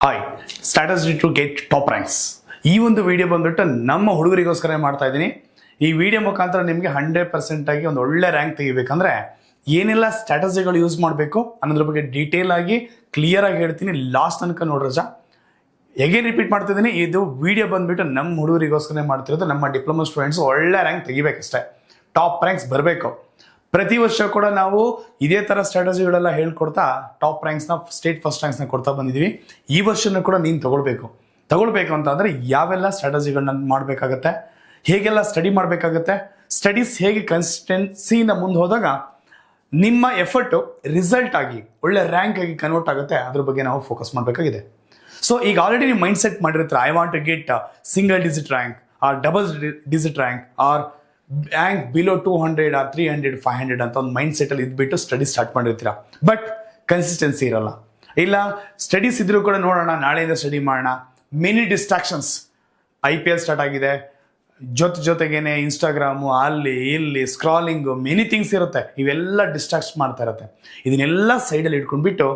Hi strategy to get top ranks. ಈ ಒಂದು video ಬಂದ್ಬಿಟ್ಟು ನಮ್ಮ ಹುಡುಗರಿಗೋಸ್ಕರ ಮಾಡ್ತಾ ಇದ್ದೀನಿ. ಈ ವಿಡಿಯೋ ಮುಖಾಂತರ ನಿಮಗೆ 100% ಆಗಿ ಒಂದು ಒಳ್ಳೆ ರ್ಯಾಂಕ್ ತೆಗಿಬೇಕಂದ್ರೆ ಏನೆಲ್ಲ ಸ್ಟ್ರಾಟಜಿಗಳು ಯೂಸ್ ಮಾಡಬೇಕು ಅನ್ನೋದ್ರ ಬಗ್ಗೆ ಡೀಟೇಲ್ ಆಗಿ ಕ್ಲಿಯರ್ ಆಗಿ ಹೇಳ್ತೀನಿ. ಲಾಸ್ಟ್ ತನಕ ನೋಡ್ರಜ. ಹೇಗೆ ರಿಪೀಟ್ ಮಾಡ್ತಿದ್ದೀನಿ, ಇದು ವಿಡಿಯೋ ಬಂದ್ಬಿಟ್ಟು ನಮ್ಮ ಹುಡುಗರಿಗೋಸ್ಕರ ಮಾಡ್ತಿರೋದು. ನಮ್ಮ ಡಿಪ್ಲೊಮಾ ಸ್ಟೂಡೆಂಟ್ಸ್ ಒಳ್ಳೆ ರ್ಯಾಂಕ್ ತೆಗಿಬೇಕಷ್ಟೇ, ಟಾಪ್ ರ್ಯಾಂಕ್ಸ್ ಬರಬೇಕು. ಪ್ರತಿ ವರ್ಷ ಕೂಡ ನಾವು ಇದೇ ಥರ ಸ್ಟ್ರಾಟಜಿಗಳೆಲ್ಲ ಹೇಳ್ಕೊಡ್ತಾ ಟಾಪ್ ರ್ಯಾಂಕ್ಸ್ನ, ಸ್ಟೇಟ್ ಫಸ್ಟ್ ರ್ಯಾಂಕ್ಸ್ನ ಕೊಡ್ತಾ ಬಂದಿದ್ದೀವಿ. ಈ ವರ್ಷನೂ ಕೂಡ ನೀನು ತಗೊಳ್ಬೇಕು ಅಂತ ಅಂದರೆ ಯಾವೆಲ್ಲ ಸ್ಟ್ರಾಟಜಿಗಳನ್ನ ಮಾಡಬೇಕಾಗತ್ತೆ, ಹೇಗೆಲ್ಲ ಸ್ಟಡಿ ಮಾಡಬೇಕಾಗತ್ತೆ, ಸ್ಟಡೀಸ್ ಹೇಗೆ ಕನ್ಸಿಸ್ಟೆನ್ಸಿಯಿಂದ ಮುಂದೆ ಹೋದಾಗ ನಿಮ್ಮ ಎಫರ್ಟು ರಿಸಲ್ಟ್ ಆಗಿ ಒಳ್ಳೆ ರ್ಯಾಂಕ್ ಆಗಿ ಕನ್ವರ್ಟ್ ಆಗುತ್ತೆ, ಅದ್ರ ಬಗ್ಗೆ ನಾವು ಫೋಕಸ್ ಮಾಡಬೇಕಾಗಿದೆ. ಸೊ ಈಗ ಆಲ್ರೆಡಿ ನೀವು ಮೈಂಡ್ ಸೆಟ್ ಮಾಡಿರ್ತೀರ, I want to get single digit rank or double digit rank or rank below 200 or 300 500 ಅಂತ ಒಂದು ಮೈಂಡ್ ಸೆಟಲ್ಲಿ ಇದ್ಬಿಟ್ಟು ಸ್ಟಡಿ ಸ್ಟಾರ್ಟ್ ಮಾಡಿರ್ತೀರ. ಬಟ್ ಕನ್ಸಿಸ್ಟೆನ್ಸಿ ಇರಲ್ಲ. ಇಲ್ಲ ಸ್ಟಡೀಸ್ ಇದ್ರೂ ಕೂಡ ನೋಡೋಣ, ನಾಳೆಯಿಂದ ಸ್ಟಡಿ ಮಾಡೋಣ, ಮೆನಿ ಡಿಸ್ಟ್ರಾಕ್ಷನ್ಸ್. IPL ಸ್ಟಾರ್ಟ್ ಆಗಿದೆ, ಜೊತೆಗೇನೆ ಇನ್ಸ್ಟಾಗ್ರಾಮು, ಅಲ್ಲಿ ಇಲ್ಲಿ ಸ್ಕ್ರಾಲಿಂಗು, ಮೆನಿ ಥಿಂಗ್ಸ್ ಇರುತ್ತೆ. ಇವೆಲ್ಲ ಡಿಸ್ಟ್ರಾಕ್ಟ್ ಮಾಡ್ತಾ ಇರುತ್ತೆ. ಇದನ್ನೆಲ್ಲ ಸೈಡಲ್ಲಿ ಇಟ್ಕೊಂಡ್ಬಿಟ್ಟು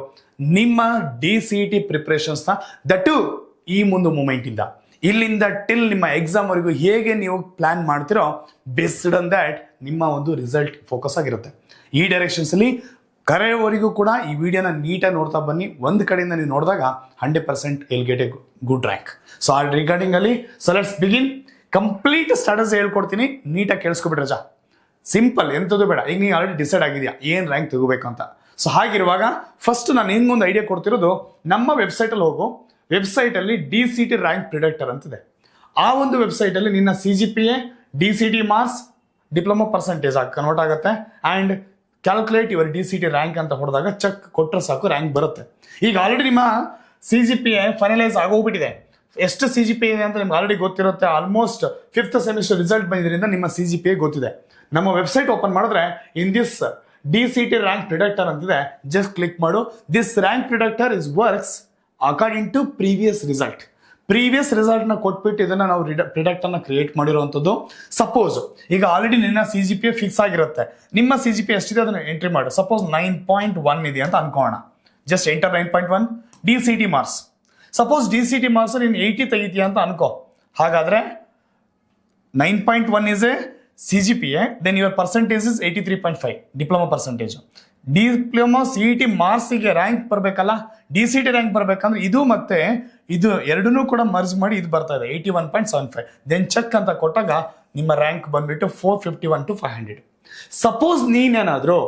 ನಿಮ್ಮ DCET ಪ್ರಿಪ್ರೇಷನ್ಸ್ನ ದಟ್ಟು ಈ ಮುಂದೆ ಮೂಮೆಂಟಿಂದ ಇಲ್ಲಿಂದ ಟಿಲ್ ನಿಮ್ಮ ಎಕ್ಸಾಮ್ವರೆಗೂ ಹೇಗೆ ನೀವು ಪ್ಲ್ಯಾನ್ ಮಾಡ್ತಿರೋ, ಬೇಸ್ಡ್ ಆನ್ ದ್ಯಾಟ್ ನಿಮ್ಮ ಒಂದು ರಿಸಲ್ಟ್ ಫೋಕಸ್ ಆಗಿರುತ್ತೆ. ಈ ಡೈರೆಕ್ಷನ್ಸಲ್ಲಿ ಕರೆಯವರೆಗೂ ಕೂಡ ಈ ವಿಡಿಯೋನ ನೀಟಾಗಿ ನೋಡ್ತಾ ಬನ್ನಿ. ಒಂದು ಕಡೆಯಿಂದ ನೀವು ನೋಡಿದಾಗ 100% will get A good rank. So ಆ ರಿಗಾರ್ಡಿಂಗಲ್ಲಿ ಲೆಟ್ಸ್ ಬಿಗಿನ್. ಕಂಪ್ಲೀಟ್ ಸ್ಟ್ರಾಟಜಿ ಹೇಳ್ಕೊಡ್ತೀನಿ, ನೀಟಾಗಿ ಕೇಳಿಸ್ಕೊಬಿಟ್ರೆ ರಜಾ. ಸಿಂಪಲ್, ಎಂಥದ್ದು ಬೇಡ. ಈಗ ನೀವು ಆಲ್ರೆಡಿ ಡಿಸೈಡ್ ಆಗಿದೆಯಾ ಏನು ರ್ಯಾಂಕ್ ತಗೋಬೇಕು ಅಂತ. ಸೊ ಹಾಗಿರುವಾಗ ಫಸ್ಟ್ ನಾನು ಹಿಂಗೊಂದು ಐಡಿಯಾ ಕೊಡ್ತಿರೋದು, ನಮ್ಮ ವೆಬ್ಸೈಟಲ್ಲಿ ಹೋಗು. ವೆಬ್ಸೈಟಲ್ಲಿ DCET ರ್ಯಾಂಕ್ ಪ್ರಿಡಿಕ್ಟರ್ ಅಂತಿದೆ. ಆ ಒಂದು ವೆಬ್ಸೈಟಲ್ಲಿ ನಿನ್ನ CGPA, DCET marks, diploma percentage ಆಗಿ ಕನ್ವರ್ಟ್ ಆಗುತ್ತೆ. And calculate your DCET rank ಅಂತ ಹೊಡೆದಾಗ ಚೆಕ್ ಕೊಟ್ಟರೆ ಸಾಕು, ರ್ಯಾಂಕ್ ಬರುತ್ತೆ. ಈಗ ಆಲ್ರೆಡಿ ನಿಮ್ಮ CGPA ಫೈನಲೈಸ್ ಆಗೋಗ್ಬಿಟ್ಟಿದೆ. ಎಷ್ಟು CGPA ಇದೆ ಅಂತ ನಿಮ್ಗೆ ಆಲ್ರೆಡಿ ಗೊತ್ತಿರುತ್ತೆ. ಆಲ್ಮೋಸ್ಟ್ 5th ಸೆಮಿಸ್ಟರ್ ರಿಸಲ್ಟ್ ಬಂದಿದ್ದರಿಂದ ನಿಮ್ಮ CGPA ಗೊತ್ತಿದೆ. ನಮ್ಮ ವೆಬ್ಸೈಟ್ ಓಪನ್ ಮಾಡಿದ್ರೆ in this DCET rank predictor ಅಂತಿದೆ. ಜಸ್ಟ್ ಕ್ಲಿಕ್ ಮಾಡು. This rank predictor is works according to previous ರಿಸಲ್ಟ್ನ ಕೊಟ್ಬಿಟ್ಟು ಇದನ್ನು ನಾವು ಪ್ರಿಡಕ್ಟನ್ನು ಕ್ರಿಯೇಟ್ ಮಾಡಿರುವಂಥದ್ದು. ಸಪೋಸ್ ಈಗ ಆಲ್ರೆಡಿ ನಿನ್ನ CGPA ಫಿಕ್ಸ್ ಆಗಿರುತ್ತೆ. ನಿಮ್ಮ CGPA ಎಷ್ಟಿದೆ ಅದನ್ನು ಎಂಟ್ರಿ ಮಾಡು. ಸಪೋಸ್ 9.1 ಇದೆ ಅಂತ ಅನ್ಕೋಣ. Just enter 9.1 DCET marks. Suppose DCET marks ನೀನು 80 ತೆಗಿತೀಯ ಅಂತ ಅನ್ಕೋ. ಹಾಗಾದರೆ 9.1 is a CGPA, then your percentage is 83.5 diploma percentage. Diploma CET ಮಾರ್ಕ್ಸಿಗೆ ರ್ಯಾಂಕ್ ಬರಬೇಕಲ್ಲ, DCET ರ್ಯಾಂಕ್ ಬರಬೇಕಂದ್ರೆ ಇದು ಮತ್ತೆ ಇದು ಎರಡನ್ನೂ ಕೂಡ ಮರ್ಜ್ ಮಾಡಿ ಇದು ಬರ್ತಾ ಇದೆ 81.75. ದೆನ್ ಚೆಕ್ ಅಂತ ಕೊಟ್ಟಾಗ ನಿಮ್ಮ ರ್ಯಾಂಕ್ ಬಂದ್ಬಿಟ್ಟು 451 to 500. ಸಪೋಸ್ ನೀನೇನಾದರೂ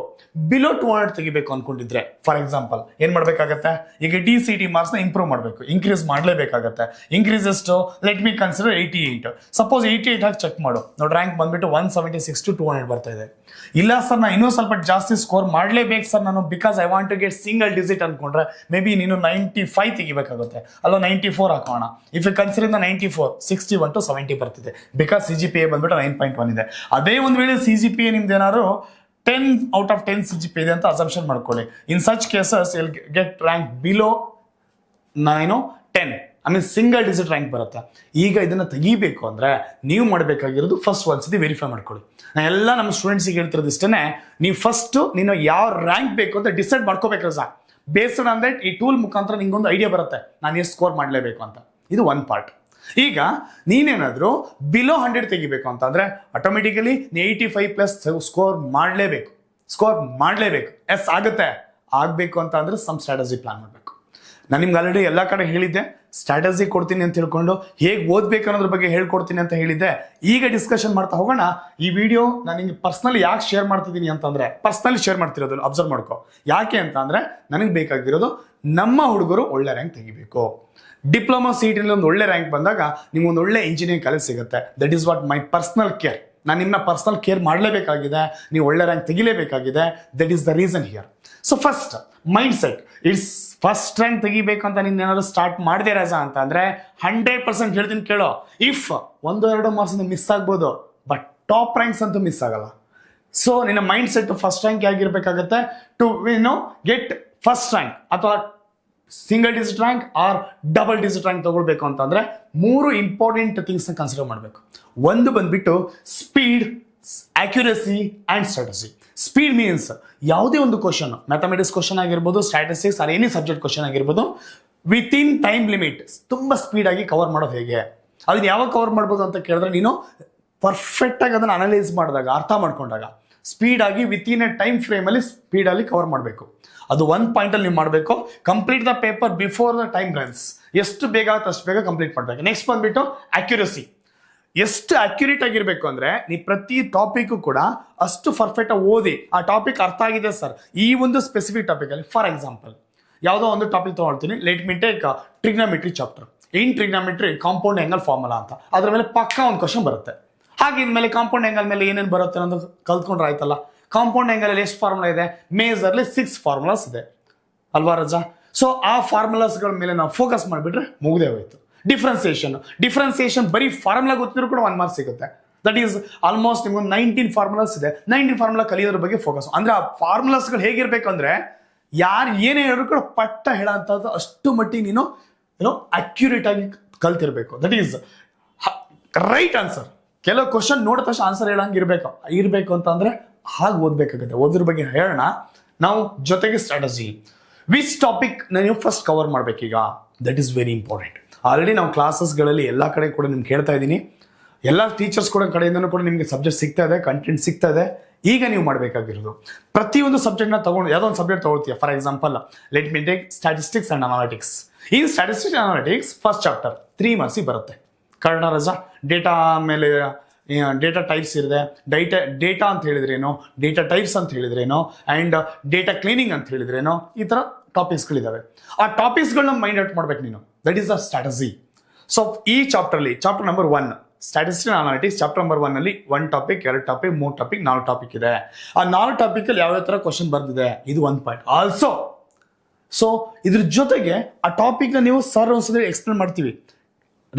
ಬಿಲೋ 200 ತೆಗಿಬೇಕು ಅನ್ಕೊಂಡಿದ್ರೆ, ಫಾರ್ ಎಕ್ಸಾಂಪಲ್ ಏನು ಮಾಡಬೇಕಾಗತ್ತೆ, ಈಗ DCET ಮಾರ್ಕ್ಸ್ನ ಇಂಪ್ರೂವ್ ಮಾಡಬೇಕು, ಇನ್ಕ್ರೀಸ್ ಮಾಡಲೇಬೇಕಾಗತ್ತೆ. ಇನ್ಕ್ರೀಸ್ ಎಷ್ಟು, ಲೆಟ್ ಮಿ ಕನ್ಸಿಡರ್ 88. ಸಪೋಸ್ 88 ಹಾಕಿ ಚೆಕ್ ಮಾಡು, ನೋಡಿ ರ್ಯಾಂಕ್ ಬಂದ್ಬಿಟ್ಟು 176 to 200 ಬರ್ತಾ ಇದೆ. ಇಲ್ಲ ಸರ್ ನಾನು ಇನ್ನೂ ಸ್ವಲ್ಪ ಜಾಸ್ತಿ ಸ್ಕೋರ್ ಮಾಡಲೇಬೇಕು ಸರ್ ನಾನು, because I want to get single digit ಅನ್ಕೊಂಡ್ರೆ ಮೇ ಬಿ ನೀನು 95 ತೆಗಿಬೇಕಾಗುತ್ತೆ, ಅಲ್ಲ 94 ಹಾಕೋಣ. ಇಫ್ ಯು ಕನ್ಸಿಡರ್ 94, 61 to 70 ಬರ್ತಿದೆ, ಬಿಕಾಸ್ CGPA ಬಂದ್ಬಿಟ್ಟು 9.1 ಇದೆ. ಅದೇ ಒಂದು ವೇಳೆ CGPA ನಿಮ್ದು ಏನಾದ್ರು 10 out of 10 CGPA ಇದೆ ಅಂತ ಅಸಂಪ್ಷನ್ ಮಾಡ್ಕೊಳ್ಳಿ. In such cases will get rank below 10, I mean single digit rank ಬರುತ್ತೆ. ಈಗ ಇದನ್ನು ತೆಗಿಬೇಕು ಅಂದರೆ ನೀವು ಮಾಡಬೇಕಾಗಿರೋದು ಫಸ್ಟ್ ಒಂದ್ಸತಿ ವೆರಿಫೈ ಮಾಡ್ಕೊಳ್ಳಿ. ನಾನು ಎಲ್ಲ ನಮ್ಮ ಸ್ಟೂಡೆಂಟ್ಸಿಗೆ ಹೇಳ್ತಿರೋದು ಇಷ್ಟೇ, ನೀವು ಫಸ್ಟು ನೀನು ಯಾವ ರ್ಯಾಂಕ್ ಬೇಕು ಅಂತ ಡಿಸೈಡ್ ಮಾಡ್ಕೋಬೇಕು ಸರ್. ಬೇಸ್ಡ್ ಆನ್ ದಟ್ ಈ ಟೂಲ್ ಮುಖಾಂತರ ನಿಂಗೊಂದು ಐಡಿಯಾ ಬರುತ್ತೆ, ನಾನು ಎಷ್ಟು ಸ್ಕೋರ್ ಮಾಡಲೇಬೇಕು ಅಂತ. ಇದು ಒಂದು ಪಾರ್ಟ್. ಈಗ ನೀನೇನಾದರೂ ಬಿಲೋ 100 ತೆಗಿಬೇಕು ಅಂತಂದರೆ ಆಟೋಮೆಟಿಕಲಿ 85+ ಸ್ಕೋರ್ ಮಾಡಲೇಬೇಕು. ಎಸ್ ಆಗುತ್ತೆ. ಆಗಬೇಕು ಅಂತ ಅಂದರೆ ಸಮ್ ಸ್ಟ್ರಾಟಜಿ ಪ್ಲಾನ್ ಮಾಡಬೇಕು. ನಾನು ನಿಮ್ಗೆ ಆಲ್ರೆಡಿ ಎಲ್ಲ ಕಡೆ ಹೇಳಿದ್ದೆ, ಸ್ಟ್ರಾಟಜಿ ಕೊಡ್ತೀನಿ ಅಂತ ಹೇಳ್ಕೊಂಡು ಹೇಗೆ ಓದಬೇಕು ಅನ್ನೋದ್ರ ಬಗ್ಗೆ ಹೇಳ್ಕೊಡ್ತೀನಿ ಅಂತ ಹೇಳಿದ್ದೆ. ಈಗ ಡಿಸ್ಕಷನ್ ಮಾಡ್ತಾ ಹೋಗೋಣ. ಈ ವಿಡಿಯೋ ನಾನು ನಿಮಗೆ ಪರ್ಸ್ನಲಿ ಯಾಕೆ ಶೇರ್ ಮಾಡ್ತಿದ್ದೀನಿ ಅಂತಂದರೆ, ಪರ್ಸ್ನಲಿ ಶೇರ್ ಮಾಡ್ತಿರೋದು ಅಬ್ಸರ್ವ್ ಮಾಡ್ಕೊ. ಯಾಕೆ ಅಂತ ಅಂದರೆ ನನಗೆ ಬೇಕಾಗಿರೋದು ನಮ್ಮ ಹುಡುಗರು ಒಳ್ಳೆ ರ್ಯಾಂಕ್ ತೆಗಿಬೇಕು. ಡಿಪ್ಲೊಮಾ CET ಒಂದು ಒಳ್ಳೆ ರ್ಯಾಂಕ್ ಬಂದಾಗ ನಿಮ್ಗೊಂದು ಒಳ್ಳೆ ಇಂಜಿನಿಯರಿಂಗ್ ಕಾಲೇಜ್ ಸಿಗುತ್ತೆ. That is what my personal care. ನಾನು ನಿಮ್ಮನ್ನ ಪರ್ಸ್ನಲ್ ಕೇರ್ ಮಾಡಲೇಬೇಕಾಗಿದೆ, ನೀವು ಒಳ್ಳೆ ರ್ಯಾಂಕ್ ತೆಗಿಲೇಬೇಕಾಗಿದೆ. That is the reason here. So first mind set, it's first rank ತೆಗಿಬೇಕಂತ ನೀನು ಏನಾದ್ರು ಸ್ಟಾರ್ಟ್ ಮಾಡಿದೆ ರಜಾ ಅಂತ ಅಂದರೆ 100% ಹೇಳ್ತೀನಿ ಕೇಳೋ. ಇಫ್ 1-2 ಮಾರ್ಕ್ಸ್ ಮಿಸ್ ಆಗ್ಬೋದು, ಬಟ್ ಟಾಪ್ ರ್ಯಾಂಕ್ಸ್ ಅಂತೂ ಮಿಸ್ ಆಗಲ್ಲ. ಸೊ ನಿನ್ನ ಮೈಂಡ್ ಸೆಟ್ ಫಸ್ಟ್ ರ್ಯಾಂಕ್ ಆಗಿರ್ಬೇಕಾಗತ್ತೆ. ಟು ಗೆಟ್ ಫಸ್ಟ್ ರ್ಯಾಂಕ್ ಅಥವಾ single digit rank or double digit rank ತಗೊಳ್ಬೇಕು ಅಂತಂದರೆ 3 ಇಂಪಾರ್ಟೆಂಟ್ ಥಿಂಗ್ಸ್ನ ಕನ್ಸಿಡರ್ ಮಾಡಬೇಕು. ಒಂದು ಬಂದ್ಬಿಟ್ಟು speed, accuracy and strategy. Speed means ಯಾವುದೇ ಒಂದು ಕ್ವಶನ್, ಮ್ಯಾಥಮೆಟಿಕ್ಸ್ ಕ್ವಶನ್ ಆಗಿರ್ಬೋದು, statistics or any subject question ಆಗಿರ್ಬೋದು, ವಿತಿನ್ ಟೈಮ್ ಲಿಮಿಟ್ ತುಂಬ ಸ್ಪೀಡಾಗಿ ಕವರ್ ಮಾಡೋದು ಹೇಗೆ, ಅದನ್ನ ಯಾವಾಗ ಕವರ್ ಮಾಡ್ಬೋದು ಅಂತ ಕೇಳಿದ್ರೆ ನೀನು ಪರ್ಫೆಕ್ಟಾಗಿ ಅದನ್ನು ಅನಲೈಸ್ ಮಾಡಿದಾಗ, ಅರ್ಥ ಮಾಡ್ಕೊಂಡಾಗ ಸ್ಪೀಡಾಗಿ ವಿತಿನ್ ಎ ಟೈಮ್ ಫ್ರೇಮಲ್ಲಿ ಸ್ಪೀಡಲ್ಲಿ ಕವರ್ ಮಾಡಬೇಕು. ಅದು ಒಂದು ಪಾಯಿಂಟಲ್ಲಿ ನೀವು ಮಾಡಬೇಕು. Complete the paper before the time runs. ಎಷ್ಟು ಬೇಗ ಆಗುತ್ತೆ ಅಷ್ಟು ಬೇಗ ಕಂಪ್ಲೀಟ್ ಮಾಡಬೇಕು. ನೆಕ್ಸ್ಟ್ ಬಂದ್ಬಿಟ್ಟು ಅಕ್ಯುರಸಿ. ಎಷ್ಟು ಅಕ್ಯುರೇಟ್ ಆಗಿರ್ಬೇಕು ಅಂದ್ರೆ ನೀವು ಪ್ರತಿ ಟಾಪಿಕ್ ಕೂಡ ಅಷ್ಟು ಪರ್ಫೆಕ್ಟ್ ಆಗಿ ಓದಿ ಆ ಟಾಪಿಕ್ ಅರ್ಥ ಆಗಿದೆ ಸರ್ ಈ ಒಂದು ಸ್ಪೆಸಿಫಿಕ್ ಟಾಪಿಕ್ ಅಲ್ಲಿ. ಫಾರ್ ಎಕ್ಸಾಂಪಲ್ ಯಾವುದೋ ಒಂದು ಟಾಪಿಕ್ ತಗೊಳ್ತೀನಿ, let me take trigonometry chapter. In trigonometry compound angle formula ಅಂತ ಅದ್ರ ಮೇಲೆ ಪಕ್ಕ ಒಂದು ಕ್ವಶನ್ ಬರುತ್ತೆ. ಹಾಗೆ ಇನ್ಮೇಲೆ ಕಾಂಪೌಂಡ್ ಆಂಗಲ್ ಮೇಲೆ ಏನೇನು ಬರುತ್ತೆ ಅನ್ನೋದು ಕಲ್ತ್ಕೊಂಡ್ರೆ ಆಯ್ತಲ್ಲ. ಕಾಂಪೌಂಡ್ ಆಂಗಲ್ ಅಲ್ಲಿ ಎಷ್ಟು ಫಾರ್ಮುಲಾ ಇದೆ? ಮೇಜರ್ಲಿ 6 ಫಾರ್ಮುಲಾಸ್ ಇದೆ ಅಲ್ವಾ ರಜಾ? ಸೊ ಆ ಫಾರ್ಮುಲಾಸ್ಗಳ ಮೇಲೆ ನಾವು ಫೋಕಸ್ ಮಾಡಿಬಿಟ್ರೆ ಮುಗ್ದೇ ಹೋಯ್ತು. ಡಿಫ್ರೆನ್ಸಿಯೇಷನ್ ಬರೀ ಫಾರ್ಮುಲಾ ಗೊತ್ತಿದ್ರು ಕೂಡ 1 ಮಾರ್ಕ್ ಸಿಗುತ್ತೆ. ದಟ್ ಈಸ್ ಆಲ್ಮೋಸ್ಟ್ ನಿಮ್ಗೆ 19 ಫಾರ್ಮುಲಾಸ್ ಇದೆ. 19 ಫಾರ್ಮುಲಾ ಕಲಿಯೋದ್ರ ಬಗ್ಗೆ ಫೋಕಸ್. ಅಂದ್ರೆ ಆ ಫಾರ್ಮುಲಾಸ್ಗಳು ಹೇಗಿರ್ಬೇಕು ಅಂದ್ರೆ ಯಾರು ಏನೇ ಹೇಳಿದ್ರು ಕೂಡ ಪಟ್ಟ ಹೇಳೋಂಥದ್ದು ಅಷ್ಟು ಮಟ್ಟಿಗೆ ನೀನು ಅಕ್ಯುರೇಟ್ ಆಗಿ ಕಲ್ತಿರ್ಬೇಕು. That is right answer. ಕೆಲವು ಕ್ವಶನ್ ನೋಡಿದ ತಕ್ಷಣ ಆನ್ಸರ್ ಹೇಳಂಗೆ ಇರಬೇಕು ಅಂತ ಅಂದ್ರೆ ಹಾಗೆ ಓದ್ಬೇಕಾಗುತ್ತೆ. ಓದ್ರ ಬಗ್ಗೆ ಹೇಳೋಣ ನಾವು. ಜೊತೆಗೆ ಸ್ಟ್ರಾಟಜಿ, ವಿಚ್ ಟಾಪಿಕ್ ನೀವು ಫಸ್ಟ್ ಕವರ್ ಮಾಡ್ಬೇಕೀಗ, that is very important. Already ನಾವು ಕ್ಲಾಸಸ್ಗಳಲ್ಲಿ ಎಲ್ಲ ಕಡೆ ಕೂಡ ನಿಮ್ಗೆ ಹೇಳ್ತಾ ಇದ್ದೀನಿ. ಎಲ್ಲ ಟೀಚರ್ಸ್ ಕೂಡ ಕಡೆಯಿಂದನೂ ಕೂಡ ನಿಮಗೆ ಸಬ್ಜೆಕ್ಟ್ ಸಿಗ್ತಾ ಇದೆ, ಕಂಟೆಂಟ್ ಸಿಗ್ತಾ ಇದೆ. ಈಗ ನೀವು ಮಾಡಬೇಕಾಗಿರೋದು ಪ್ರತಿಯೊಂದು ಸಬ್ಜೆಕ್ಟ್ನ ತಗೊಂಡು ಯಾವುದೋ ಒಂದು ಸಬ್ಜೆಕ್ಟ್ ತಗೊಳ್ತೀಯ. For example let me take statistics and analytics. ಈ statistics and analytics first chapter 3 ಮಾರ್ಕ್ಸಿಗೆ ಬರುತ್ತೆ. ಕನ್ನಡ ರಜಾ. ಡೇಟಾ ಮೇಲೆ ಡೇಟಾ ಟೈಪ್ಸ್ ಇದೆ. ಡೇಟಾ ಅಂತ ಹೇಳಿದ್ರೇನೋ, ಡೇಟಾ ಟೈಪ್ಸ್ ಅಂತ ಹೇಳಿದ್ರೇನೋ, ಆ್ಯಂಡ್ ಡೇಟಾ ಕ್ಲೀನಿಂಗ್ ಅಂತ ಹೇಳಿದ್ರೇನೋ, ಈ ಥರ ಟಾಪಿಕ್ಸ್ಗಳಿದ್ದಾವೆ. ಆ ಟಾಪಿಕ್ಸ್ಗಳನ್ನ ಮೈಂಡ್ ಔಟ್ ಮಾಡ್ಬೇಕು ನೀನು. That is the strategy. So ಈ ಚಾಪ್ಟರ್ಲಿ chapter number 1 statistics and analytics chapter number 1 ಅಲ್ಲಿ 1 ಟಾಪಿಕ್, 2 ಟಾಪಿಕ್, 3 ಟಾಪಿಕ್, 4 ಟಾಪಿಕ್ ಇದೆ. ಆ 4 ಟಾಪಿಕಲ್ಲಿ ಯಾವ ಥರ ಕ್ವಶನ್ ಬರ್ದಿದೆ ಇದು 1 ಪಾಯಿಂಟ್ ಆಲ್ಸೋ. ಸೊ ಇದ್ರ ಜೊತೆಗೆ ಆ ಟಾಪಿಕ್ನ ನೀವು ಸರ್ ಒಂದ್ಸಲ ಎಕ್ಸ್ಪ್ಲೇನ್ ಮಾಡ್ತೀವಿ,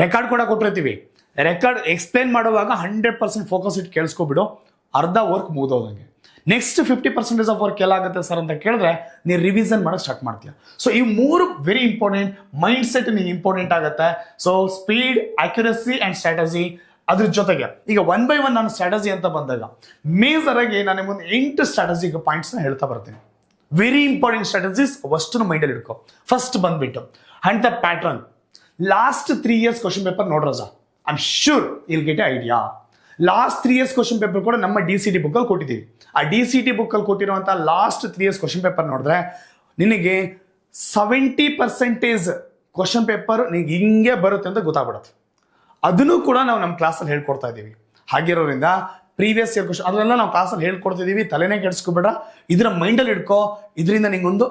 ರೆಕಾರ್ಡ್ ಕೂಡ ಕೊಟ್ಟಿರ್ತೀವಿ. ರೆಕಾರ್ಡ್ ಎಕ್ಸ್ಪ್ಲೇನ್ ಮಾಡುವಾಗ 100% ಫೋಕಸ್ ಇಟ್ಟು ಕೇಳಿಸ್ಕೊಬಿಡು. ಅರ್ಧ ವರ್ಕ್ ಮುಗಿದೋದಂಗೆ. ನೆಕ್ಸ್ಟ್ 50% ಆಫ್ ವರ್ಕ್ ಎಲ್ಲ ಆಗುತ್ತೆ ಸರ್ ಅಂತ ಕೇಳಿದ್ರೆ ನೀವು ರಿವಿಷನ್ ಮಾಡೋಕೆ ಸ್ಟಾರ್ಟ್ ಮಾಡ್ತೀಯ. ಸೊ ಈ 3 ವೆರಿ ಇಂಪಾರ್ಟೆಂಟ್. ಮೈಂಡ್ ಸೆಟ್ ನಿಮ್ಗೆ ಇಂಪಾರ್ಟೆಂಟ್ ಆಗುತ್ತೆ. So speed, accuracy and strategy. ಅದ್ರ ಜೊತೆಗೆ ಈಗ 1 by 1 ನಾನು ಸ್ಟ್ರಾಟಜಿ ಅಂತ ಬಂದಾಗ ಮೇಜರ್ ಆಗಿ ನಾನು ನಿಮ್ಗೊಂದು 8 ಸ್ಟ್ರಾಟಜಿ ಪಾಯಿಂಟ್ಸ್ನ ಹೇಳ್ತಾ ಬರ್ತೀನಿ. ವೆರಿ ಇಂಪಾರ್ಟೆಂಟ್ ಸ್ಟ್ರಾಟಜೀಸ್ ಅಷ್ಟನ್ನು ಮೈಂಡಲ್ಲಿ ಇಟ್ಕೋ. ಫಸ್ಟ್ ಬಂದ್ಬಿಟ್ಟು hunt the pattern. Last 3 years question paper ನೋಡ್ರಜ, I am sure will get a idea. Last 3 years question paper ಕೂಡ ನಮ್ಮ DCT ಬುಕ್ಕಲ್ಲಿ ಕೊಟ್ಟಿದ್ದೀವಿ. ಆ DCT ಬುಕ್ಕಲ್ಲಿ ಕೊಟ್ಟಿರುವಂಥ ಲಾಸ್ಟ್ 3 years ಕ್ವಶನ್ ಪೇಪರ್ ನೋಡಿದ್ರೆ ನಿನಗೆ 70% ಕ್ವಶನ್ ಪೇಪರ್ ನಿನಗೆ ಹಿಂಗೆ ಬರುತ್ತೆ ಅಂತ ಗೊತ್ತಾಗ್ಬಿಡುತ್ತೆ. ಅದನ್ನು ಕೂಡ ನಾವು ನಮ್ಮ ಕ್ಲಾಸಲ್ಲಿ ಹೇಳ್ಕೊಡ್ತಾ ಇದ್ದೀವಿ. ಹಾಗಿರೋದ್ರಿಂದ ಪ್ರೀವಿಯಸ್ ಇಯರ್ ಕ್ವಶನ್ ಅದನ್ನೆಲ್ಲ ನಾವು ಕ್ಲಾಸಲ್ಲಿ ಹೇಳ್ಕೊಡ್ತಿದ್ದೀವಿ. ತಲೆನೇ ಕೆಡಿಸ್ಕೊಬೇಡ, ಇದರ ಮೈಂಡಲ್ಲಿ ಇಟ್ಕೋ. ಇದರಿಂದ ನಿಂಗೊಂದು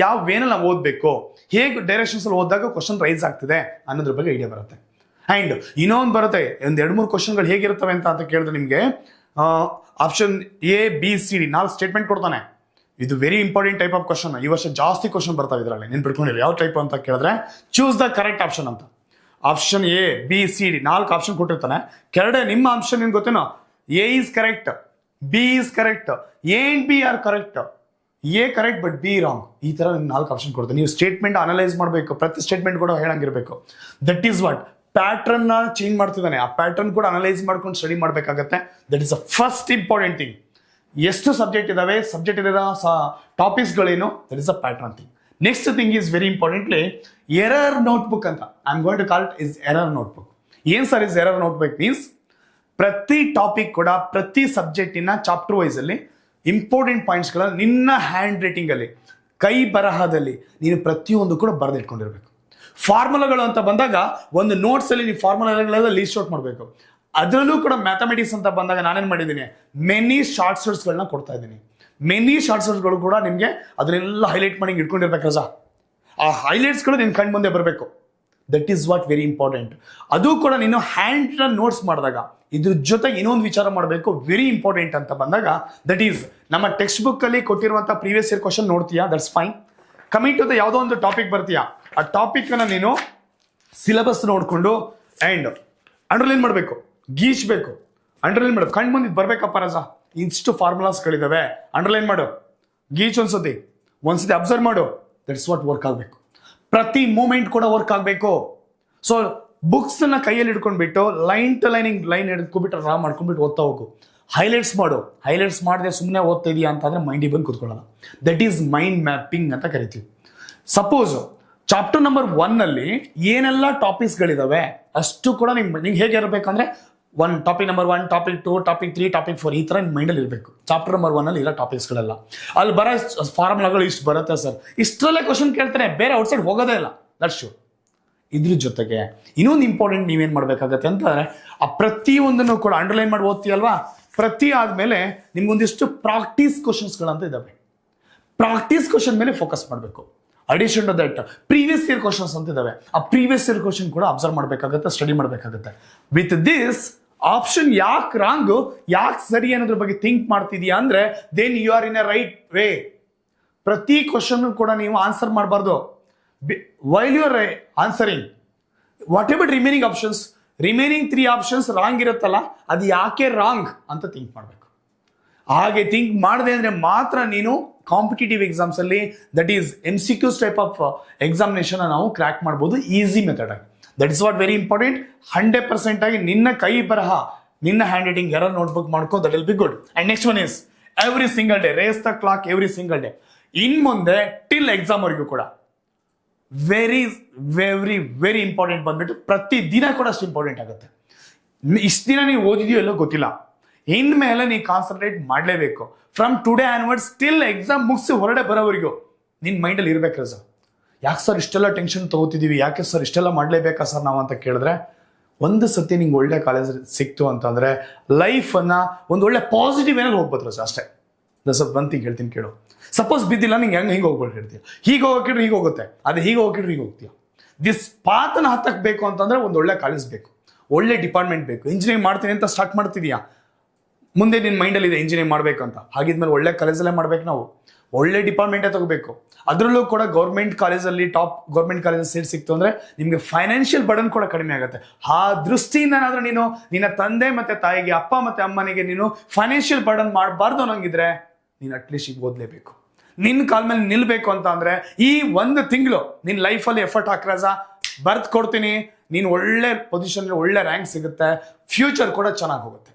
ಯಾವ ವೇನಲ್ಲಿ ನಾವು ಓದಬೇಕು, ಹೇಗೆ ಡೈರೆಕ್ಷನ್ಸಲ್ಲಿ ಓದಿದಾಗ ಕ್ವಶನ್ ರೈಸ್ ಆಗ್ತಿದೆ ಅನ್ನೋದ್ರ ಬಗ್ಗೆ ಐಡಿಯಾ ಬರುತ್ತೆ. ಆ್ಯಂಡ್ ಇನ್ನೊಂದು ಬರುತ್ತೆ, ಒಂದು 2-3 ಕ್ವಶನ್ಗಳು ಹೇಗಿರ್ತವೆ ಅಂತ ಕೇಳಿದ್ರೆ ನಿಮಗೆ ಆಪ್ಷನ್ ABCD 4 ಸ್ಟೇಟ್ಮೆಂಟ್ ಕೊಡ್ತಾನೆ. ಇದು very important type of question. ಈ ವರ್ಷ ಜಾಸ್ತಿ ಕ್ವಶನ್ ಬರ್ತಾವೆ ಇದರಲ್ಲಿ. ನೀನು ಬಿಟ್ಕೊಂಡಿಲ್ಲ ಯಾವ ಟೈಪ್ ಅಂತ ಕೇಳಿದ್ರೆ ಚೂಸ್ ದ ಕರೆಕ್ಟ್ ಆಪ್ಷನ್ ಅಂತ. ಆಪ್ಷನ್ ABCD 4 ಆಪ್ಷನ್ ಕೊಟ್ಟಿರ್ತಾನೆ. ಕೆಳಗಡೆ ನಿಮ್ಮ ಆಪ್ಷನ್ ನಿಮ್ಗೆ ಗೊತ್ತೇನೋ, A is correct, B is correct, A and B are correct, A correct but B wrong. ಈ ಥರ ನಿಮ್ಗೆ 4 ಆಪ್ಷನ್ ಕೊಡ್ತಾರೆ. ನೀವು ಸ್ಟೇಟ್ಮೆಂಟ್ ಅನಲೈಸ್ ಮಾಡಬೇಕು. ಪ್ರತಿ ಸ್ಟೇಟ್ಮೆಂಟ್ ಕೂಡ ಹೇಳಂಗಿರ್ಬೇಕು. ದಟ್ ಈಸ್ ವಾಟ್ ಪ್ಯಾಟ್ರನ್ನ ಚೇಂಜ್ ಮಾಡ್ತಿದ್ದಾನೆ. ಆ ಪ್ಯಾಟ್ರನ್ ಕೂಡ ಅನಲೈಸ್ ಮಾಡ್ಕೊಂಡು ಸ್ಟಡಿ ಮಾಡಬೇಕಾಗತ್ತೆ. That is the first important thing. ಎಷ್ಟು ಸಬ್ಜೆಕ್ಟ್ ಇದಾವೆ, ಸಬ್ಜೆಕ್ಟ್ ಇರೋ ಟಾಪಿಕ್ಸ್ಗಳೇನು, that is a pattern thing. Next thing is very importantly error notebook ಅಂತ. I am going to call it is error notebook. ಏನು sir is error notebook means? ಪ್ರತಿ topic ಕೂಡ ಪ್ರತಿ ಸಬ್ಜೆಕ್ಟಿನ ಚಾಪ್ಟರ್ ವೈಸ್ ಅಲ್ಲಿ ಇಂಪಾರ್ಟೆಂಟ್ ಪಾಯಿಂಟ್ಸ್ಗಳ ನಿನ್ನ ಹ್ಯಾಂಡ್ ರೈಟಿಂಗಲ್ಲಿ, ಕೈ ಬರಹದಲ್ಲಿ ನೀನು ಪ್ರತಿಯೊಂದು ಕೂಡ ಬರೆದಿಟ್ಕೊಂಡಿರ್ಬೇಕು. ಫಾರ್ಮುಲಾಗಳು ಅಂತ ಬಂದಾಗ ಒಂದು ನೋಟ್ಸಲ್ಲಿ ನೀವು ಫಾರ್ಮುಲಾಗಳೆಲ್ಲ ಲೀಸ್ಟ್ ಔಟ್ ಮಾಡಬೇಕು. ಅದರಲ್ಲೂ ಕೂಡ ಮ್ಯಾಥಮೆಟಿಕ್ಸ್ ಅಂತ ಬಂದಾಗ ನಾನೇನು ಮಾಡಿದ್ದೀನಿ, ಮೆನಿ ಶಾರ್ಟ್ಸ್ಗಳನ್ನ ಕೊಡ್ತಾ ಇದ್ದೀನಿ. ಮೆನಿ ಶಾರ್ಟ್ಸ್ಗಳು ಕೂಡ ನಿಮಗೆ ಅದನ್ನೆಲ್ಲ ಹೈಲೈಟ್ ಮಾಡಿ ಇಟ್ಕೊಂಡಿರ್ಬೇಕು ರಜಾ. ಆ ಹೈಲೈಟ್ಸ್ಗಳು ನಿನ್ನ ಕಣ್ಣು ಮುಂದೆ ಬರಬೇಕು. That is what very important. ಅದು ಕೂಡ ನೀನು ಹ್ಯಾಂಡ್ ನೋಟ್ಸ್ ಮಾಡಿದಾಗ ಇದ್ರ ಜೊತೆಗೆ ಇನ್ನೊಂದು ವಿಚಾರ ಮಾಡಬೇಕು. ವೆರಿ ಇಂಪಾರ್ಟೆಂಟ್ ಅಂತ ಬಂದಾಗ ದಟ್ ಈಸ್ ನಮ್ಮ ಟೆಕ್ಸ್ಟ್ ಬುಕ್ಕಲ್ಲಿ ಕೊಟ್ಟಿರುವಂಥ ಪ್ರೀವಿಯಸ್ ಇಯರ್ ಕ್ವಶನ್ ನೋಡ್ತೀಯಾ, that's fine. Coming to the ಯಾವುದೋ ಒಂದು ಟಾಪಿಕ್ ಬರ್ತೀಯಾ, ಆ ಟಾಪಿಕ್ನ ನೀನು ಸಿಲೆಬಸ್ ನೋಡಿಕೊಂಡು ಆ್ಯಂಡ್ ಅಂಡರ್ಲೈನ್ ಮಾಡಬೇಕು, ಗೀಚ್ಬೇಕು, ಅಂಡರ್ಲೈನ್ ಮಾಡಬೇಕು. ಕಣ್ಣು ಮುಂದೆ ಬರಬೇಕಪ್ಪ ರಜಾ, ಇಷ್ಟು ಫಾರ್ಮುಲಾಸ್ಗಳಿದ್ದಾವೆ, ಅಂಡರ್ಲೈನ್ ಮಾಡು, ಗೀಚ್ ಒಂದ್ಸತಿ ಅಬ್ಸರ್ವ್ ಮಾಡು. ದಟ್ಸ್ ವಾಟ್ ವರ್ಕ್ ಆಗಬೇಕು. ಪ್ರತಿ ಮೂಮೆಂಟ್ ಕೂಡ ವರ್ಕ್ ಆಗಬೇಕು. ಸೊ ಬುಕ್ಸನ್ನ ಕೈಯಲ್ಲಿ ಹಿಡ್ಕೊಂಡ್ಬಿಟ್ಟು ಲೈನ್ ಟು ಲೈನ್ ಹಿಡ್ಕೊಂಡ್ಬಿಟ್ಟು ರಾ ಮಾಡ್ಕೊಂಡ್ಬಿಟ್ಟು ಓದ್ತಾ ಹೋಗು. ಹೈಲೈಟ್ಸ್ ಮಾಡು. ಹೈಲೈಟ್ಸ್ ಮಾಡದೆ ಸುಮ್ಮನೆ ಓದ್ತಾ ಇದೆಯಾ ಅಂತಂದ್ರೆ ಮೈಂಡಿಗೆ ಬಂದು ಕೂತ್ಕೊಳ್ಳಲ್ಲ. ದಟ್ ಈಸ್ ಮೈಂಡ್ ಮ್ಯಾಪಿಂಗ್ ಅಂತ ಕರಿತೀವಿ. ಸಪೋಸ್ ಚಾಪ್ಟರ್ ನಂಬರ್ 1 ಅಲ್ಲಿ ಏನೆಲ್ಲ ಟಾಪಿಕ್ಸ್ಗಳಿದಾವೆ ಅಷ್ಟು ಕೂಡ ನಿಮ್ಗೆ ಹೇಗೆ ಇರಬೇಕಂದ್ರೆ topic number 1, topic 2, topic 3, topic 4 ಈ ತರ ನಿಮ್ಮ ಮೈಂಡಲ್ಲಿ ಇರಬೇಕು. ಚಾಪ್ಟರ್ ನಂಬರ್ 1 ಅಲ್ಲಿ ಇರೋ ಟಾಪಿಕ್ಸ್ಗಳೆಲ್ಲ ಅಲ್ಲಿ ಬರೋ ಫಾರ್ಮುಲಾಗಳು ಇಷ್ಟು ಬರುತ್ತೆ ಸರ್, ಇಷ್ಟರಲ್ಲೇ ಕ್ವಶನ್ ಕೇಳ್ತಾನೆ, ಬೇರೆ ಔಟ್ಸೈಡ್ ಹೋಗೋದೇ ಇಲ್ಲ. That's sure. ಇದ್ರ ಜೊತೆಗೆ ಇನ್ನೊಂದು ಇಂಪಾರ್ಟೆಂಟ್ ನೀವೇನ್ ಮಾಡ್ಬೇಕಾಗತ್ತೆ ಅಂತಂದ್ರೆ ಆ ಪ್ರತಿಯೊಂದನ್ನು ಕೂಡ ಅಂಡರ್ಲೈನ್ ಮಾಡಿ ಓದ್ತೀಯಲ್ವಾ, ಪ್ರತಿ ಆದ್ಮೇಲೆ ನಿಮ್ಗೊಂದಿಷ್ಟು ಪ್ರಾಕ್ಟೀಸ್ ಕ್ವಶನ್ಸ್ಗಳಂತ ಇದಾವೆ. ಪ್ರಾಕ್ಟೀಸ್ ಕ್ವಶನ್ ಮೇಲೆ ಫೋಕಸ್ ಮಾಡಬೇಕು. Addition to that previous year questions ಅಂತ ಇದಾವೆ, ಆ ಪ್ರೀವಿಯಸ್ ಇಯರ್ ಕ್ವಶನ್ ಕೂಡ ಅಬ್ಸರ್ವ್ ಮಾಡಬೇಕಾಗುತ್ತೆ, ಸ್ಟಡಿ ಮಾಡಬೇಕಾಗುತ್ತೆ. ವಿತ್ ದಿಸ್ ಆಪ್ಷನ್ ಯಾಕೆ ರಾಂಗ್, ಯಾಕೆ ಸರಿ ಅನ್ನೋದ್ರ ಬಗ್ಗೆ ಥಿಂಕ್ ಮಾಡ್ತಿದ್ಯಾ ಅಂದ್ರೆ then you are in a right way. ಪ್ರತಿ ಕ್ವಶನ್ ಕೂಡ ನೀವು ಆನ್ಸರ್ ಮಾಡಬಾರ್ದು. While you are answering whatever remaining options, remaining 3 options wrong ಇರುತ್ತಲ್ಲ, ಅದು ಯಾಕೆ ರಾಂಗ್ ಅಂತ ಥಿಂಕ್ ಮಾಡಬೇಕು. ಹಾಗೆ ಥಿಂಕ್ ಮಾಡದೆ ಅಂದ್ರೆ ಮಾತ್ರ ನೀನು ಕಾಂಪಿಟೇಟಿವ್ ಎಕ್ಸಾಮ್ಸ್ ಅಲ್ಲಿ that is MCQs type of examination ನಾವು ಕ್ರ್ಯಾಕ್ ಮಾಡ್ಬೋದು ಈಸಿ ಮೆಥಡ್ ಆಗಿ. That is what very important. 100% ಆಗಿ ನಿನ್ನ ಕೈ ಬರಹ, ನಿನ್ನ ಹ್ಯಾಂಡ್ ರೈಟಿಂಗ್ ಎರರ್ ನೋಟ್ಬುಕ್ ಮಾಡ್ಕೋ, that will be good. And next one is every single day race the clock every single day. In ಮುಂದೆ ಟಿಲ್ ಎಕ್ಸಾಮ್ ವರೆಗೂ ಕೂಡ ವೆರಿ ವೆರಿ ವೆರಿ ಇಂಪಾರ್ಟೆಂಟ್ ಬಂದ್ಬಿಟ್ಟು ಪ್ರತಿ ದಿನ ಕೂಡ ಅಷ್ಟು ಇಂಪಾರ್ಟೆಂಟ್ ಆಗುತ್ತೆ. ಇಷ್ಟು ದಿನ ನೀವು ಓದಿದೆಯೋ ಎಲ್ಲೋ ಗೊತ್ತಿಲ್ಲ, ಇನ್ಮೇಲೆ ನೀವು ಕಾನ್ಸಂಟ್ರೇಟ್ ಮಾಡಲೇಬೇಕು. From today onwards till exam ಮುಗಿಸಿ ಹೊರಡೆ ಬರೋವರೆಗೂ ನಿನ್ನ ಮೈಂಡಲ್ಲಿ ಇರ್ಬೇಕು ರಜಾ. ಯಾಕೆ ಸರ್ ಇಷ್ಟೆಲ್ಲ ಟೆನ್ಷನ್ ತಗೋತಿದ್ದೀವಿ, ಯಾಕೆ ಸರ್ ಇಷ್ಟೆಲ್ಲ ಮಾಡಲೇಬೇಕಾ ಸರ್ ನಾವು ಅಂತ ಕೇಳಿದ್ರೆ, ಒಂದು ಸತಿ ನಿಂಗೆ ಒಳ್ಳೆ ಕಾಲೇಜ್ ಸಿಕ್ತು ಅಂತಂದ್ರೆ ಲೈಫನ್ನ ಒಂದು ಒಳ್ಳೆ ಪಾಸಿಟಿವ್ ಏನಲ್ಲಿ ಹೋಗ್ಬೋದು ರಜಾ ಅಷ್ಟೇ. ಸ್ವಲ್ಪ ಒಂದು ಥಿಂಗ್ ಹೇಳ್ತೀನಿ ಕೇಳು. ಸಪೋಸ್ ಬಿದ್ದಿಲ್ಲ ನಿಂಗೆ ಹಿಂಗೆ ಹೋಗ್ಬೋದು ಹೇಳ್ತೀಯ, ಹೀಗೆ ಹೋಗಿಟ್ರೆ ಹೀಗೆ ಹೋಗುತ್ತೆ, ಅದು ಹೀಗೆ ಹೋಗಿಟ್ರೆ ಹೀಗೆ ಹೋಗ್ತೀಯ. ದಿಸ್ ಪಾತನ ಹತ್ತಕ್ಕೆ ಬೇಕು ಅಂತಂದ್ರೆ ಒಂದು ಒಳ್ಳೆ ಕಾಲೇಜ್ ಬೇಕು, ಒಳ್ಳೆ ಡಿಪಾರ್ಟ್ಮೆಂಟ್ ಬೇಕು. ಇಂಜಿನಿಯರಿಂಗ್ ಮಾಡ್ತೀನಿ ಅಂತ ಸ್ಟಾರ್ಟ್ ಮಾಡ್ತಿದ್ಯಾ, ಮುಂದೆ ನಿನ್ನ ಮೈಂಡಲ್ಲಿ ಇದೆ ಇಂಜಿನಿಯರಿಂಗ್ ಮಾಡಬೇಕು ಅಂತ, ಹಾಗಿದ್ಮೇಲೆ ಒಳ್ಳೆ ಕಾಲೇಜಲ್ಲೇ ಮಾಡ್ಬೇಕು, ನಾವು ಒಳ್ಳೆ ಡಿಪಾರ್ಟ್ಮೆಂಟೇ ತಗೋಬೇಕು. ಅದರಲ್ಲೂ ಕೂಡ ಗೌರ್ಮೆಂಟ್ ಕಾಲೇಜಲ್ಲಿ ಟಾಪ್ ಗೌರ್ಮೆಂಟ್ ಕಾಲೇಜ್ ಸೀಟ್ ಸಿಕ್ತು ಅಂದ್ರೆ ನಿಮಗೆ ಫೈನಾನ್ಷಿಯಲ್ ಬರ್ಡನ್ ಕೂಡ ಕಡಿಮೆ ಆಗುತ್ತೆ. ಆ ದೃಷ್ಟಿಯಿಂದ ಏನಾದ್ರೂ ನೀನು ನಿನ್ನ ತಂದೆ ಮತ್ತೆ ತಾಯಿಗೆ, ಅಪ್ಪ ಮತ್ತೆ ಅಮ್ಮನಿಗೆ ನೀನು ಫೈನಾನ್ಷಿಯಲ್ ಬರ್ಡನ್ ಮಾಡಬಾರ್ದು ಅನ್ನೋಂಗಿದ್ರೆ ನೀನು ಅಟ್ಲೀಸ್ಟ್ ಈಗ ಓದಲೇಬೇಕು. ನಿನ್ನ ಕಾಲ ಮೇಲೆ ನಿಲ್ಬೇಕು ಅಂತ ಅಂದ್ರೆ ಈ 1 ತಿಂಗಳು ನಿನ್ನ ಲೈಫಲ್ಲಿ ಎಫರ್ಟ್ ಹಾಕ್ರಾಜ ಬರ್ತ್ ಕೊಡ್ತೀನಿ, ನೀನು ಒಳ್ಳೆ ಪೊಸಿಷನ್, ಒಳ್ಳೆ ರ್ಯಾಂಕ್ ಸಿಗುತ್ತೆ, ಫ್ಯೂಚರ್ ಕೂಡ ಚೆನ್ನಾಗಿ ಹೋಗುತ್ತೆ.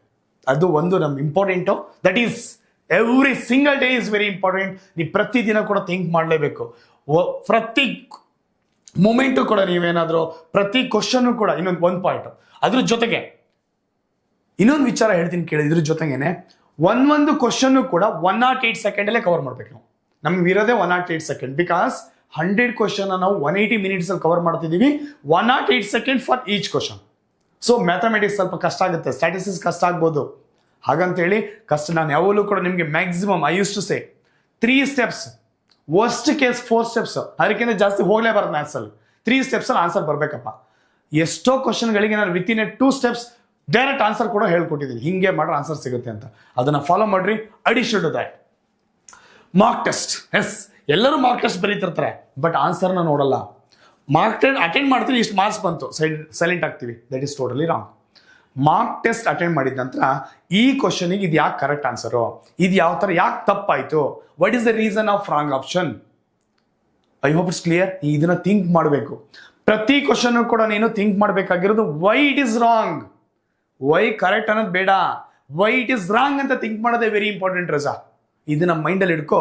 ಅದು ಒಂದು ನಮ್ಗೆ important. That is every single day is very important. ನೀವು ಪ್ರತಿದಿನ ಕೂಡ ಥಿಂಕ್ ಮಾಡಲೇಬೇಕು. ಪ್ರತಿ ಮೂಮೆಂಟು ಕೂಡ ನೀವೇನಾದರೂ ಪ್ರತಿ ಕ್ವಶನ್ನು ಕೂಡ ಒಂದು ಪಾಯಿಂಟ್. ಅದ್ರ ಜೊತೆಗೆ ಇನ್ನೊಂದು ವಿಚಾರ ಹೇಳ್ತೀನಿ ಕೇಳಿ. ಇದ್ರ ಜೊತೆಗೇನೆ ಒಂದು ಕ್ವಶನ್ನು ಕೂಡ 108 ಸೆಕೆಂಡಲ್ಲೇ ಕವರ್ ಮಾಡ್ಬೇಕು ನಾವು. ನಮ್ಗೆ ಇರೋದೇ 108 ಸೆಕೆಂಡ್. ಬಿಕಾಸ್ 100 ಕ್ವಶನ್ ನಾವು 180 ಮಿನಿಟ್ಸ್ ಅಲ್ಲಿ ಕವರ್ ಮಾಡ್ತಿದ್ದೀವಿ. 108 second for each question. So mathematics ಸ್ವಲ್ಪ ಕಷ್ಟ ಆಗುತ್ತೆ, ಸ್ಟ್ಯಾಟಿಸ್ಟಿಕ್ಸ್ ಕಷ್ಟ ಆಗ್ಬೋದು. ಹಾಗಂತೇಳಿ ಕಷ್ಟ ನಾನು ಯಾವಾಗಲೂ ಕೂಡ ನಿಮಗೆ maximum I use to say 3 steps, worst case 4 steps, ಅದಕ್ಕಿಂತ ಜಾಸ್ತಿ ಹೋಗಲೇಬಾರ್ದು ಮ್ಯಾಥ್ಸಲ್ಲಿ. 3 ಸ್ಟೆಪ್ಸಲ್ಲಿ ಆನ್ಸರ್ ಬರಬೇಕಪ್ಪ. ಎಷ್ಟೋ ಕ್ವಶನ್ಗಳಿಗೆ ನಾನು with in 2 steps direct answer ಕೂಡ ಹೇಳ್ಕೊಟ್ಟಿದ್ದೀನಿ, ಹಿಂಗೆ ಮಾಡ್ರೆ ಆನ್ಸರ್ ಸಿಗುತ್ತೆ ಅಂತ. ಅದನ್ನು ಫಾಲೋ ಮಾಡ್ರಿ. Addition to that mock test. Yes, ಎಲ್ಲರೂ ಮಾರ್ಕ್ ಟೆಸ್ಟ್ ಬರೀತಿರ್ತಾರೆ, ಬಟ್ ಆನ್ಸರ್ನ ನೋಡಲ್ಲ. ಮಾರ್ಕ್ ಟೆಸ್ಟ್ ಅಟೆಂಡ್ ಮಾಡ್ತೀವಿ, ಇಷ್ಟು ಮಾರ್ಕ್ಸ್ ಬಂತು, ಸೈಲೆಂಟ್ ಆಗ್ತೀವಿ. That is totally wrong. Mark test attend ಮಾಡಿದ ನಂತರ ಈ ಕ್ವಶನಿಗೆ ಇದು ಯಾಕೆ ಕರೆಕ್ಟ್ ಆನ್ಸರು, ಇದು ಯಾವ ಥರ ಯಾಕೆ ತಪ್ಪಾಯಿತು, what is the reason of wrong option. I hope it's clear. ಇದನ್ನ ಥಿಂಕ್ ಮಾಡಬೇಕು. ಪ್ರತಿ ಕ್ವಶನ್ ಕೂಡ ನೀನು ಥಿಂಕ್ ಮಾಡಬೇಕಾಗಿರೋದು why it is wrong. Why correct ಅನ್ನೋದು ಬೇಡ, ವೈ ಇಟ್ ಈಸ್ ರಾಂಗ್ ಅಂತ ಥಿಂಕ್ ಮಾಡೋದೇ ವೆರಿ ಇಂಪಾರ್ಟೆಂಟ್ ರಜಾ. ಇದನ್ನ ಮೈಂಡಲ್ಲಿ ಇಟ್ಕೋ.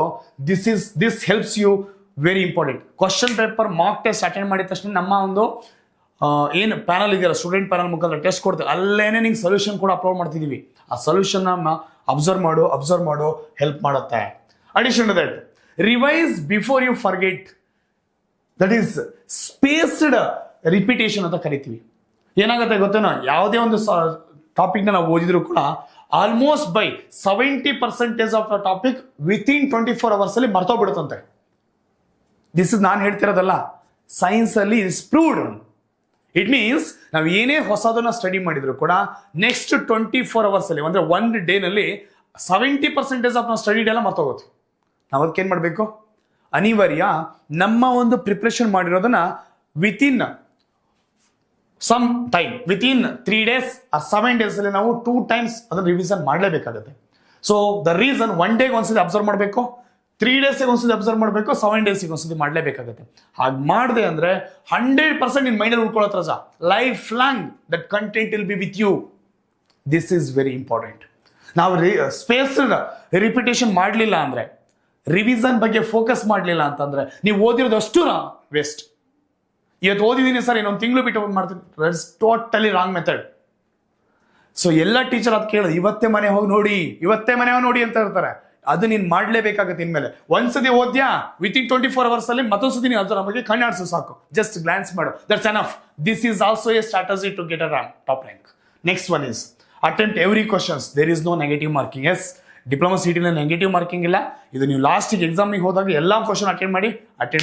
This helps you very important. Question paper mark test attend ಮಾಡಿದ ತಕ್ಷಣ ನಮ್ಮ ಒಂದು ಏನು ಪ್ಯಾನಲ್ ಇದೆಯಲ್ಲ, ಸ್ಟೂಡೆಂಟ್ ಪ್ಯಾನಲ್ ಮುಖಾಂತರ ಟೆಸ್ಟ್ ಕೊಡ್ತೀವಿ, ಅಲ್ಲೇನೆ ನಿಂಗೆ ಸೊಲ್ಯೂಷನ್ ಕೂಡ ಅಪ್ಲೋಡ್ ಮಾಡ್ತಿದ್ದೀವಿ. ಆ ಸೊಲ್ಯೂಷನ್ ಅಬ್ಸರ್ವ್ ಮಾಡು ಹೆಲ್ಪ್ ಮಾಡುತ್ತೆ. Addition to that revise before you forget. That is spaced repetition ಅಂತ ಕರಿತೀವಿ. ಏನಾಗುತ್ತೆ ಗೊತ್ತೇನೋ, ಯಾವುದೇ ಒಂದು ಟಾಪಿಕ್ನ ನಾವು ಓದಿದ್ರು ಕೂಡ almost by 70% of the topic within 24 hours ಅಲ್ಲಿ ಮರ್ತೋಗ್ಬಿಡುತ್ತಂತೆ. ದಿಸ್ ಇಸ್ ನಾನು ಹೇಳ್ತಿರೋದಲ್ಲ, ಸೈನ್ಸ್ ಅಲ್ಲಿ ಇಸ್ ಪ್ರೂವ್ಡ್. ಇಟ್ ಮೀನ್ಸ್ ನಾವು ಏನೇ ಹೊಸದನ್ನ ಸ್ಟಡಿ ಮಾಡಿದ್ರು ಕೂಡ ನೆಕ್ಸ್ಟ್ 24 hours ಅಲ್ಲಿ ಅಂದ್ರೆ 1 ಡೇನಲ್ಲಿ 70% ಆಫ್ ನಾವು ಸ್ಟಡಿ ಎಲ್ಲ ಮರ್ತೋಗುತ್ತೆ. ನಾವು ಅದಕ್ಕೆ ಏನ್ ಮಾಡಬೇಕು, ಅನಿವಾರ್ಯ ನಮ್ಮ ಒಂದು ಪ್ರಿಪ್ರೇಷನ್ ಮಾಡಿರೋದನ್ನ within some time, within 3 days ಆ 7 days ಅಲ್ಲಿ ನಾವು 2 times ಅದನ್ನ ರಿವಿಷನ್ ಮಾಡಲೇಬೇಕಾಗುತ್ತೆ. ಸೊ ದ ರೀಸನ್ 1 day ಒಂದ್ಸತಿ ಅಬ್ಸರ್ವ್ ಮಾಡಬೇಕು, 3 days ಒಂದ್ಸತಿ ಅಬ್ಸರ್ವ್ ಮಾಡಬೇಕು, 7 days ಒಂದ್ಸತಿ ಮಾಡಲೇಬೇಕಾಗುತ್ತೆ. ಹಾಗೆ ಮಾಡಿದೆ ಅಂದ್ರೆ 100% ನಿನ್ ಮೈಂಡಲ್ಲಿ ಉಳ್ಕೊಳ್ಳೋ ರಜಾ. Life long that content will be with you. This is very important. ನಾವು ಸ್ಪೇಸ್ ರಿಪಿಟೇಷನ್ ಮಾಡಲಿಲ್ಲ ಅಂದ್ರೆ, ರಿವಿಷನ್ ಬಗ್ಗೆ ಫೋಕಸ್ ಮಾಡಲಿಲ್ಲ ಅಂತಂದ್ರೆ ನೀವು ಓದಿರೋದು ಅಷ್ಟು ವೇಸ್ಟ್. ಇವತ್ತು ಓದಿದ್ದೀನಿ ಸರ್ ಇನ್ನೊಂದು ತಿಂಗಳು ಬಿಟ್ಟು ಮಾಡ್ತೀನಿ, that's totally wrong method. So ಎಲ್ಲ ಟೀಚರ್ ಅದು ಕೇಳೋದು ಇವತ್ತೇ ಮನೆ ಹೋಗಿ ನೋಡಿ ಅಂತ ಇರ್ತಾರೆ. ಅದು ನೀನು ಮಾಡಲೇಬೇಕಾಗತ್ತೆ ಇನ್ಮೇಲೆ. ಒಂದ್ಸತಿ ಓದ್ಯಾ ವಿತಿನ್ 24 hours ಅಲ್ಲಿ ಮತ್ತೊಂದ್ಸತಿ ನೀವು ಅದ್ರ ಬಗ್ಗೆ ಕಣ್ಣಾಡಿಸು ಸಾಕು, ಜಸ್ಟ್ ಗ್ಲಾನ್ಸ್ ಮಾಡು, that's enough. This is also a strategy to get a top rank. Next one is attempt every questions, there is no negative marking. Yes, diploma ಸಿಟಿಲಿ ನೆಗೆಟಿವ್ ಮಾರ್ಕಿಂಗ್ ಇಲ್ಲ. ಇದು ನೀವು ಲಾಸ್ಟಿಗೆ ಎಕ್ಸಾಮಿಗೆ ಹೋದಾಗ ಎಲ್ಲ ಕ್ವಶನ್ ಅಟೆಂಡ್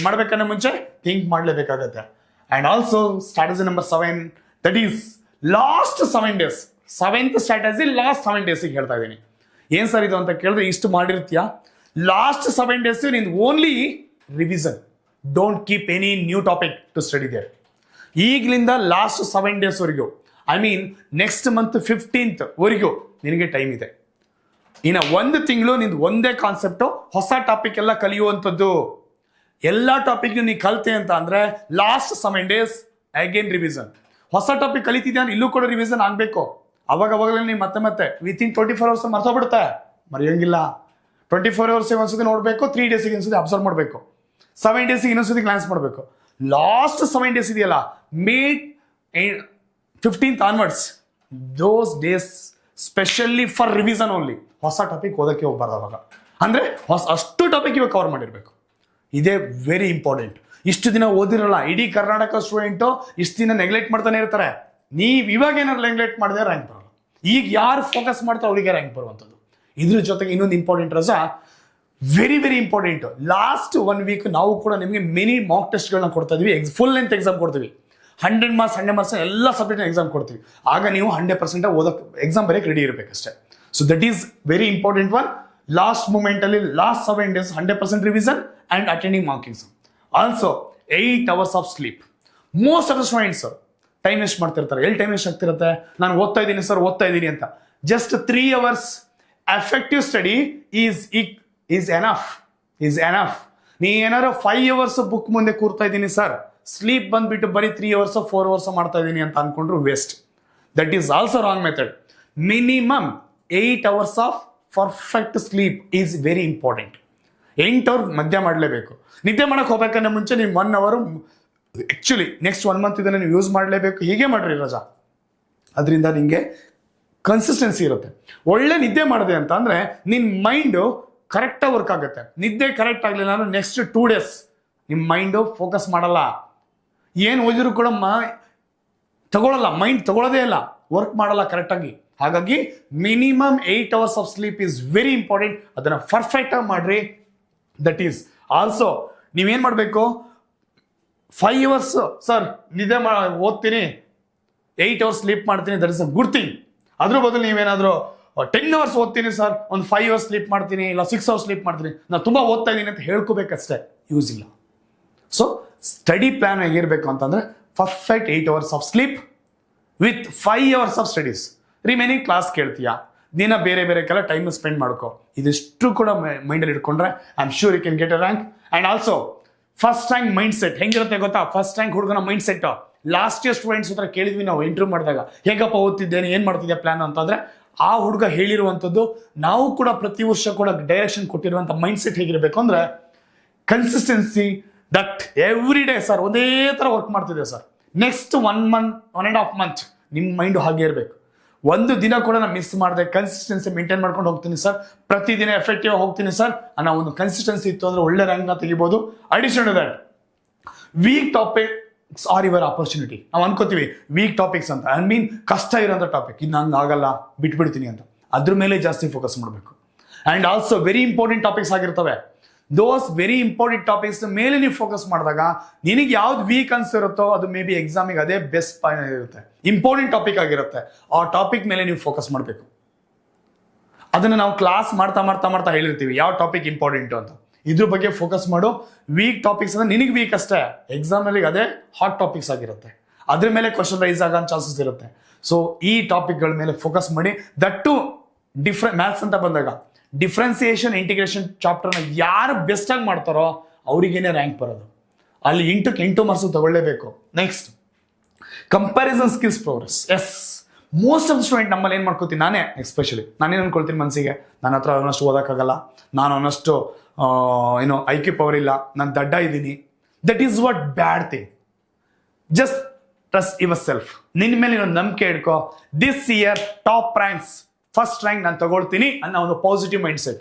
ಮಾಡ್ಬೇಕನ್ನ ಮುಂಚೆ ಥಿಂಕ್ ಮಾಡಲೇಬೇಕಾಗತ್ತೆ. And also strategy number 7, that is last 7 days. 7th strategy last 7 days ಹೇಳ್ತಾ ಇದ್ದೀನಿ. ಏನ್ ಸರ್ ಇದು ಅಂತ ಕೇಳಿದ್ರೆ, ಇಷ್ಟು ಮಾಡಿರ್ತೀಯಾ, ಲಾಸ್ಟ್ 7 days ನಿಂದು only revision. Don't keep any new topic to study there. ಈಗಲಿಂದ ಲಾಸ್ಟ್ 7 days ವರೆಗೂ, I mean next month 15th ವರೆಗೂ ನಿನಗೆ ಟೈಮ್ ಇದೆ. ಇನ್ನು 1 ತಿಂಗಳು ನಿಂದು ಒಂದೇ ಕಾನ್ಸೆಪ್ಟು, ಹೊಸ ಟಾಪಿಕ್ ಎಲ್ಲ ಕಲಿಯುವಂಥದ್ದು. ಎಲ್ಲ ಟಾಪಿಕ್ ನೀ ಕಲ್ತೆ ಅಂತ ಅಂದ್ರೆ ಲಾಸ್ಟ್ 7 days ಅಗೇನ್ ರಿವಿಷನ್. ಹೊಸ ಟಾಪಿಕ್ ಕಲಿತಿದ್ಯಾ ಇಲ್ಲೂ ಕೂಡ ರಿವಿಷನ್ ಆಗ್ಬೇಕು. ಅವಾಗಲೇ ನೀವು ಮತ್ತೆ ವಿತಿನ್ 24 hours ಮರ್ತೋಗ್ಬಿಡುತ್ತೆ, ಮರೆಯೋಂಗಿಲ್ಲ. 24 hours ಒಂದ್ಸತಿ ನೋಡ್ಬೇಕು, 3 days ಒಂದ್ಸತಿ ಅಬ್ಸರ್ವ್ ಮಾಡಬೇಕು, 7 days ಇನ್ನೊಂದ್ಸತಿ ಗ್ಲಾನ್ಸ್ ಮಾಡಬೇಕು. ಲಾಸ್ಟ್ 7 days ಇದೆಯಲ್ಲ, May 15th onwards, those days specially for revision only. ಹೊಸ ಟಾಪಿಕ್ ಓದಕ್ಕೆ ಹೋಗ್ಬಾರ್ದು ಅವಾಗ. ಅಂದ್ರೆ ಅಷ್ಟು ಟಾಪಿಕ್ ಇವಾಗ ಕವರ್ ಮಾಡಿರ್ಬೇಕು. ಇದೇ ವೆರಿ ಇಂಪಾರ್ಟೆಂಟ್. ಇಷ್ಟು ದಿನ ಓದಿರಲ್ಲ, ಇಡೀ ಕರ್ನಾಟಕ ಸ್ಟೂಡೆಂಟು ಇಷ್ಟು ದಿನ ನೆಗ್ಲೆಕ್ಟ್ ಮಾಡ್ತಾನೆ ಇರ್ತಾರೆ. ನೀವು ಇವಾಗ ಏನಾದ್ರು ನೆಗ್ಲೆಕ್ಟ್ ಮಾಡಿದ್ರೆ ರ್ಯಾಂಕ್ ಬರಲ್ಲ. ಈಗ ಯಾರು ಫೋಕಸ್ ಮಾಡ್ತಾರೆ ಅವರಿಗೆ ರ್ಯಾಂಕ್ ಬರುವಂಥದ್ದು. ಇದ್ರ ಜೊತೆಗೆ ಇನ್ನೊಂದು ಇಂಪಾರ್ಟೆಂಟ್ ರಜಾ, very very important. Last 1 week ನಾವು ಕೂಡ ನಿಮಗೆ ಮಿನಿ ಮಾಕ್ ಟೆಸ್ಟ್ಗಳನ್ನ ಕೊಡ್ತಾ ಇದೀವಿ. ಫುಲ್ ಲೆಂತ್ ಎಕ್ಸಾಮ್ ಕೊಡ್ತೀವಿ. 100 marks ಎಲ್ಲ ಸಬ್ಜೆಕ್ಟ್ ಎಕ್ಸಾಮ್ ಕೊಡ್ತೀವಿ. ಆಗ ನೀವು 100% ಓದಕ್ಕೆ ಎಕ್ಸಾಮ್ ಬರೆಯಕ್ಕೆ ರೆಡಿ ಇರಬೇಕಷ್ಟೇ. So that is very important one. Last moment ಅಲ್ಲಿ last 7 days 100% revision and attending mark exam. Also 8 hours of sleep. Most of the students time waste ಮಾಡ್ತಿರ್ತಾರೆ. ಎಲ್ಲಿ ಟೈಮ್ ವೇಸ್ಟ್ ಆಗ್ತಿರುತ್ತೆ, ನಾನು ಓದ್ತಾ ಇದ್ದೀನಿ ಅಂತ. Just 3 hours effective study is enough. ನೀ ಏನಾದ್ರು 5 hours ಬುಕ್ ಮುಂದೆ ಕೂರ್ತಾ ಇದ್ದೀನಿ ಸರ್, ಸ್ಲೀಪ್ ಬಂದ್ಬಿಟ್ಟು ಬರೀ 3 hours 4 hours ಮಾಡ್ತಾ ಇದ್ದೀನಿ ಅಂತ ಅನ್ಕೊಂಡ್ರು waste. That is also wrong method. Minimum 8 hours of perfect sleep is very important. 8 hours ಮಧ್ಯ ಮಾಡಲೇಬೇಕು. ನಿದ್ದೆ ಮಾಡಕ್ಕೆ ಹೋಗ್ಬೇಕನ್ನ ಮುಂಚೆ ನೀವು 1 hour ಆಕ್ಚುಲಿ ನೆಕ್ಸ್ಟ್ 1 month ಇದನ್ನು ನೀವು ಯೂಸ್ ಮಾಡಲೇಬೇಕು. ಹೀಗೆ ಮಾಡ್ರಿ ರಜಾ, ಅದರಿಂದ ನಿಮಗೆ ಕನ್ಸಿಸ್ಟೆನ್ಸಿ ಇರುತ್ತೆ. ಒಳ್ಳೆ ನಿದ್ದೆ ಮಾಡಿದೆ ಅಂತ ಅಂದ್ರೆ ನಿನ್ನ ಮೈಂಡು ಕರೆಕ್ಟಾಗಿ ವರ್ಕ್ ಆಗುತ್ತೆ. ನಿದ್ದೆ ಕರೆಕ್ಟ್ ಆಗಲಿಲ್ಲ ಅಂದ್ರೆ ನೆಕ್ಸ್ಟ್ 2 days ನಿಮ್ಮ ಮೈಂಡು ಫೋಕಸ್ ಮಾಡಲ್ಲ. ಏನು ಓದಿದ್ರು ಕೂಡ ತಗೊಳ್ಳಲ್ಲ, ಮೈಂಡ್ ತಗೊಳ್ಳೋದೇ ಇಲ್ಲ, ವರ್ಕ್ ಮಾಡಲ್ಲ ಕರೆಕ್ಟಾಗಿ. ಹಾಗಾಗಿ minimum 8 hours of sleep is very important. ಅದನ್ನು ಪರ್ಫೆಕ್ಟ್ ಆಗಿ ಮಾಡ್ರಿ. ದಟ್ ಈಸ್ ಆಲ್ಸೋ ನೀವೇನ್ ಮಾಡಬೇಕು, 5 hours ಸರ್ ನಿದ್ದೆ ಓದ್ತೀನಿ, 8 hours ಸ್ಲೀಪ್ ಮಾಡ್ತೀನಿ, that is a good thing. ಅದ್ರ ಬದಲು ನೀವೇನಾದರೂ 10 hours ಓದ್ತೀನಿ ಸರ್, ಒಂದು 5 hours ಸ್ಲೀಪ್ ಮಾಡ್ತೀನಿ, ಇಲ್ಲ 6 hours ಸ್ಲೀಪ್ ಮಾಡ್ತೀನಿ, ನಾನು ತುಂಬ ಓದ್ತಾ ಇದ್ದೀನಿ ಅಂತ ಹೇಳ್ಕೋಬೇಕಷ್ಟೇ, ಯೂಸ್ ಇಲ್ಲ. ಸೊ ಸ್ಟಡಿ ಪ್ಲಾನ್ ಹೇಗಿರಬೇಕು ಅಂತಂದ್ರೆ perfect 8 hours of sleep with 5 hours of studies. Remaining class ಕೇಳ್ತೀಯಾ, ದಿನ ಬೇರೆ ಕೆಲ ಟೈಮ್ ಸ್ಪೆಂಡ್ ಮಾಡ್ಕೋ. ಇದಿಷ್ಟು ಕೂಡ ಮೈಂಡಲ್ಲಿ ಇಟ್ಕೊಂಡ್ರೆ I am sure you can get a rank. And also first rank mind set ಹೆಂಗಿರುತ್ತೆ ಗೊತ್ತಾ? ಫಸ್ಟ್ ರ್ಯಾಂಕ್ ಹುಡುಗನ mind set last year students ಹತ್ರ ಕೇಳಿದ್ವಿ ನಾವು ಇಂಟರ್ವ್ಯೂ ಮಾಡಿದಾಗ, ಹೇಗಪ್ಪ ಓದ್ತಿದ್ದೇನೆ, ಏನ್ ಮಾಡ್ತಿದ್ದೆ ಪ್ಲಾನ್ ಅಂತಂದ್ರೆ, ಆ ಹುಡುಗ ಹೇಳಿರುವಂಥದ್ದು ನಾವು ಕೂಡ ಪ್ರತಿ ವರ್ಷ ಕೂಡ ಡೈರೆಕ್ಷನ್ ಕೊಟ್ಟಿರುವಂಥ ಮೈಂಡ್ ಸೆಟ್ ಹೇಗಿರಬೇಕು ಅಂದ್ರೆ consistency, that every day sir ಒಂದೇ ಥರ ವರ್ಕ್ ಮಾಡ್ತಿದ್ದೆ ಸರ್, ನೆಕ್ಸ್ಟ್ 1.5 month ನಿಮ್ಮ ಮೈಂಡು ಹಾಗೆ ಇರಬೇಕು. ಒಂದು ದಿನ ಕೂಡ ನಾನು ಮಿಸ್ ಮಾಡಿದೆ, ಕನ್ಸಿಸ್ಟೆನ್ಸಿ ಮೇಂಟೈನ್ ಮಾಡ್ಕೊಂಡು ಹೋಗ್ತೀನಿ ಸರ್, ಪ್ರತಿದಿನ ಎಫೆಕ್ಟಿವ್ ಹೋಗ್ತೀನಿ ಸರ್ ಅನ್ನೋ ಒಂದು ಕನ್ಸಿಸ್ಟೆನ್ಸಿ ಇತ್ತು ಅಂದ್ರೆ ಒಳ್ಳೆ ರ್ಯಾಂಕ್ನ ತೆಗಿಬೋದು. Addition to that weak topics are your opportunity. ನಾವು ಅನ್ಕೋತೀವಿ ವೀಕ್ ಟಾಪಿಕ್ಸ್ ಅಂತ, ಐ ಮೀನ್ ಕಷ್ಟ ಇರೋಂಥ ಟಾಪಿಕ್, ಇದು ನಂಗೆ ಆಗಲ್ಲ ಬಿಟ್ಬಿಡ್ತೀನಿ ಅಂತ, ಅದ್ರ ಮೇಲೆ ಜಾಸ್ತಿ ಫೋಕಸ್ ಮಾಡಬೇಕು. And also very important topics ಆಗಿರ್ತವೆ. ದೋಸ್ ವೆರಿ ಇಂಪಾರ್ಟೆಂಟ್ ಟಾಪಿಕ್ಸ್ ಮೇಲೆ ನೀವು ಫೋಕಸ್ ಮಾಡಿದಾಗ ನಿನಗೆ ಯಾವ್ದು ವೀಕ್ ಅನ್ಸಿರುತ್ತೋ ಅದು ಮೇ ಬಿ ಎಕ್ಸಾಮಿಗೆ ಅದೇ ಬೆಸ್ಟ್ ಪಾಯಿಂಟ್ ಇರುತ್ತೆ, ಇಂಪಾರ್ಟೆಂಟ್ ಟಾಪಿಕ್ ಆಗಿರುತ್ತೆ. ಆ ಟಾಪಿಕ್ ಮೇಲೆ ನೀವು ಫೋಕಸ್ ಮಾಡಬೇಕು. ಅದನ್ನು ನಾವು ಕ್ಲಾಸ್ ಮಾಡ್ತಾ ಹೇಳಿರ್ತೀವಿ ಯಾವ ಟಾಪಿಕ್ ಇಂಪಾರ್ಟೆಂಟು ಅಂತ. ಇದ್ರ ಬಗ್ಗೆ ಫೋಕಸ್ ಮಾಡು. ವೀಕ್ ಟಾಪಿಕ್ಸ್ ಅಂದ್ರೆ ನಿನಗೆ ವೀಕ್ ಅಷ್ಟೇ, ಎಕ್ಸಾಮ್ನಲ್ಲಿ ಅದೇ ಹಾಟ್ ಟಾಪಿಕ್ಸ್ ಆಗಿರುತ್ತೆ, ಅದ್ರ ಮೇಲೆ ಕ್ವಶನ್ ರೈಸ್ ಆಗೋ ಚಾನ್ಸಸ್ ಇರುತ್ತೆ. ಸೊ ಈ ಟಾಪಿಕ್ಗಳ ಮೇಲೆ ಫೋಕಸ್ ಮಾಡಿ. ದಟ್ಟು ಮ್ಯಾಥ್ಸ್ ಅಂತ ಬಂದಾಗ ಡಿಫ್ರೆನ್ಸಿಯೇಷನ್ ಇಂಟಿಗ್ರೇಷನ್ ಚಾಪ್ಟರ್ನ ಯಾರು ಬೆಸ್ಟ್ ಆಗಿ ಮಾಡ್ತಾರೋ ಅವರಿಗೇನೆ ರ್ಯಾಂಕ್ ಬರೋದು. ಅಲ್ಲಿ 8 marks ತಗೊಳ್ಳೇಬೇಕು. Next comparison skills progress. Yes, most of student ನಮ್ಮಲ್ಲಿ ಏನು ಮಾಡ್ಕೋತೀನಿ, ಎಸ್ಪೆಷಲಿ ನಾನೇನು ಅನ್ಕೊಳ್ತೀನಿ ಮನಸ್ಸಿಗೆ, ನನ್ನ ಹತ್ರ ಅವನಷ್ಟು ಓದೋಕ್ಕಾಗಲ್ಲ, ನಾನು ಅವನಷ್ಟು IQ ಪವರ್ ಇಲ್ಲ, ನಾನು ದಡ್ಡ ಇದ್ದೀನಿ. That is what bad thing. Just trust your self. ನಿನ್ನ ಮೇಲೆ ಇನ್ನೊಂದು ನಂಬಿಕೆ ಇಟ್ಕೋ. This year top ranks, first rank ನಾನು ತಗೊಳ್ತೀನಿ ಅನ್ನೋ ಒಂದು positive mind set.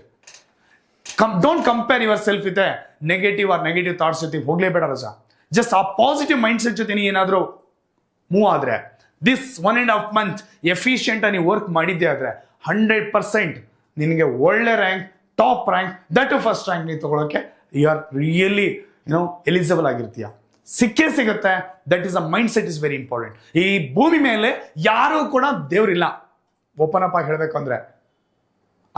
Don't compare your self with negative thoughts ಜೊತೆ ಹೋಗ್ಲೇಬೇಡ ರಜಾ. ಜಸ್ಟ್ ಆ ಪಾಸಿಟಿವ್ ಮೈಂಡ್ ಸೆಟ್ ಜೊತೆ ನೀ ಏನಾದರೂ ಮೂವ್ ಆದ್ರೆ, ದಿಸ್ 1.5 month ಎಫಿಷಿಯಂಟ್ ಆಗಿ ವರ್ಕ್ ಮಾಡಿದ್ದೆ ಆದ್ರೆ 100% ನಿನಗೆ ಒಳ್ಳೆ rank, top rank, that first rank ನೀವು ತಗೊಳಕ್ಕೆ ಯು ಆರ್ ರಿಯಲಿ ಎಲಿಜಿಬಲ್ ಆಗಿರ್ತೀಯ. ಸಿಕ್ಕೇ ಸಿಗುತ್ತೆ. That is a mind set is very important. ಈ ಭೂಮಿ ಮೇಲೆ ಯಾರೂ ಕೂಡ ದೇವ್ರಿಲ್ಲ. ಓಪನ್ ಅಪ್ ಆಗಿ ಹೇಳ್ಬೇಕು ಅಂದ್ರೆ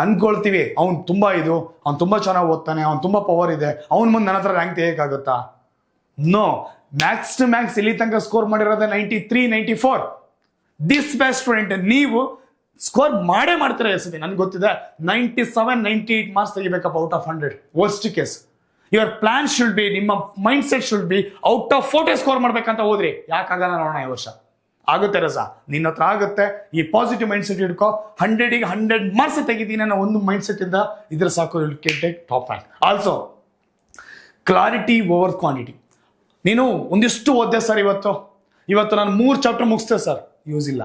ಅನ್ಕೊಳ್ತೀವಿ ಅವ್ನು ತುಂಬಾ ಚೆನ್ನಾಗಿ ಓದ್ತಾನೆ, ಅವ್ನು ತುಂಬಾ ಪವರ್ ಇದೆ, ಅವ್ನ ಮುಂದೆ ನನ್ನ ಹತ್ರ ರ್ಯಾಂಕ್ ತೆಗೆಯಕ್ಕಾಗುತ್ತಾ? ನೋ. ಮ್ಯಾಕ್ಸ್ ಟು ಮ್ಯಾಕ್ಸ್ ಇಲ್ಲಿ ತನಕ ಸ್ಕೋರ್ ಮಾಡಿರೋದೇ 93, 94. ದಿಸ್ ಬೆಸ್ಟ್ ಸ್ಟೂಡೆಂಟ್ ನೀವು ಸ್ಕೋರ್ ಮಾಡ್ತೀರಾ ಎಸತಿ. ನನ್ಗೆ ಗೊತ್ತಿದೆ 97, 98 ಮಾರ್ಕ್ಸ್ ತೆಗಿಬೇಕಪ್ಪ out of 100 worst case. Your plan should be, ನಿಮ್ಮ mind set should be out of 40 score ಮಾಡ್ಬೇಕಂತ ಹೋದ್ರಿ. ಯಾಕಾಗಲ್ಲ ನೋಡೋಣ ಈ ವರ್ಷ. ಆಗುತ್ತೆ ರಜಾ, ನಿನ್ನ ಹತ್ರ ಆಗುತ್ತೆ. ಈ ಪಾಸಿಟಿವ್ ಮೈಂಡ್ ಸೆಟ್ ಇಟ್ಕೋ. 100ಗೆ 100 ಮಾರ್ಕ್ಸ್ ತೆಗಿತೀನಿ ಅನ್ನೋ ಒಂದು ಮೈಂಡ್ ಸೆಟ್ ಇಂದ ಇದ್ರ ಸಾಕು, you can take top rank. Also clarity over quantity. ನೀನು ಒಂದಿಷ್ಟು ಓದ್ದೆ ಸರ್, ಇವತ್ತು ನಾನು 3 ಚಾಪ್ಟರ್ ಮುಗಿಸ್ತೆ ಸರ್, ಯೂಸ್ ಇಲ್ಲ.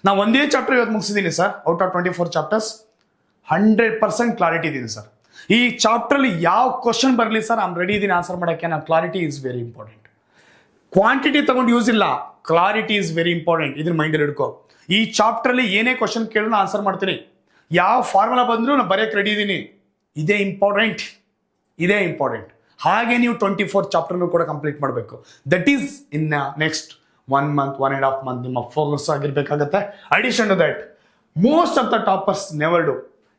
ನಾನು ಒಂದೇ ಚಾಪ್ಟರ್ ಇವತ್ತು ಮುಗಿಸಿದ್ದೀನಿ sir, out of 24 chapters 100% clarity ಇದ್ದೀನಿ ಸರ್. ಈ ಚಾಪ್ಟರ್ಲಿ ಯಾವ ಕ್ವಶನ್ ಬರಲಿ ಸರ್, ಐಮ್ ರೆಡಿ ಇದೀನಿ ಆನ್ಸರ್ ಮಾಡೋಕ್ಕೆ. ನಾನು clarity is very important. Quantity ತಗೊಂಡು ಯೂಸ್ ಇಲ್ಲ, ಕ್ಲಾರಿಟಿ ಇಸ್ ವೆರಿ ಇಂಪಾರ್ಟೆಂಟ್. ಇದನ್ನ ಮೈಂಡಲ್ಲಿ ಇಟ್ಕೋ. ಈ ಚಾಪ್ಟರ್ಲಿ ಏನೇ ಕ್ವಶನ್ ಕೇಳಿದ್ರು ಆನ್ಸರ್ ಮಾಡ್ತೀನಿ. ಯಾವ ಫಾರ್ಮುಲಾ ಬಂದರೂ ನಾನು ಬರೆಯಕ್ಕೆ ರೆಡಿ ಇದ್ದೀನಿ. ಇದೇ ಇಂಪಾರ್ಟೆಂಟ್. ಹಾಗೆ ನೀವು 24 ಚಾಪ್ಟರ್ನು ಕೂಡ ಕಂಪ್ಲೀಟ್ ಮಾಡಬೇಕು. That is in next 1 month, 1.5 month ನಿಮ್ಮ ಫೋಕಸ್ ಆಗಿರ್ಬೇಕಾಗತ್ತೆ. Addition to that, most of the toppers never do.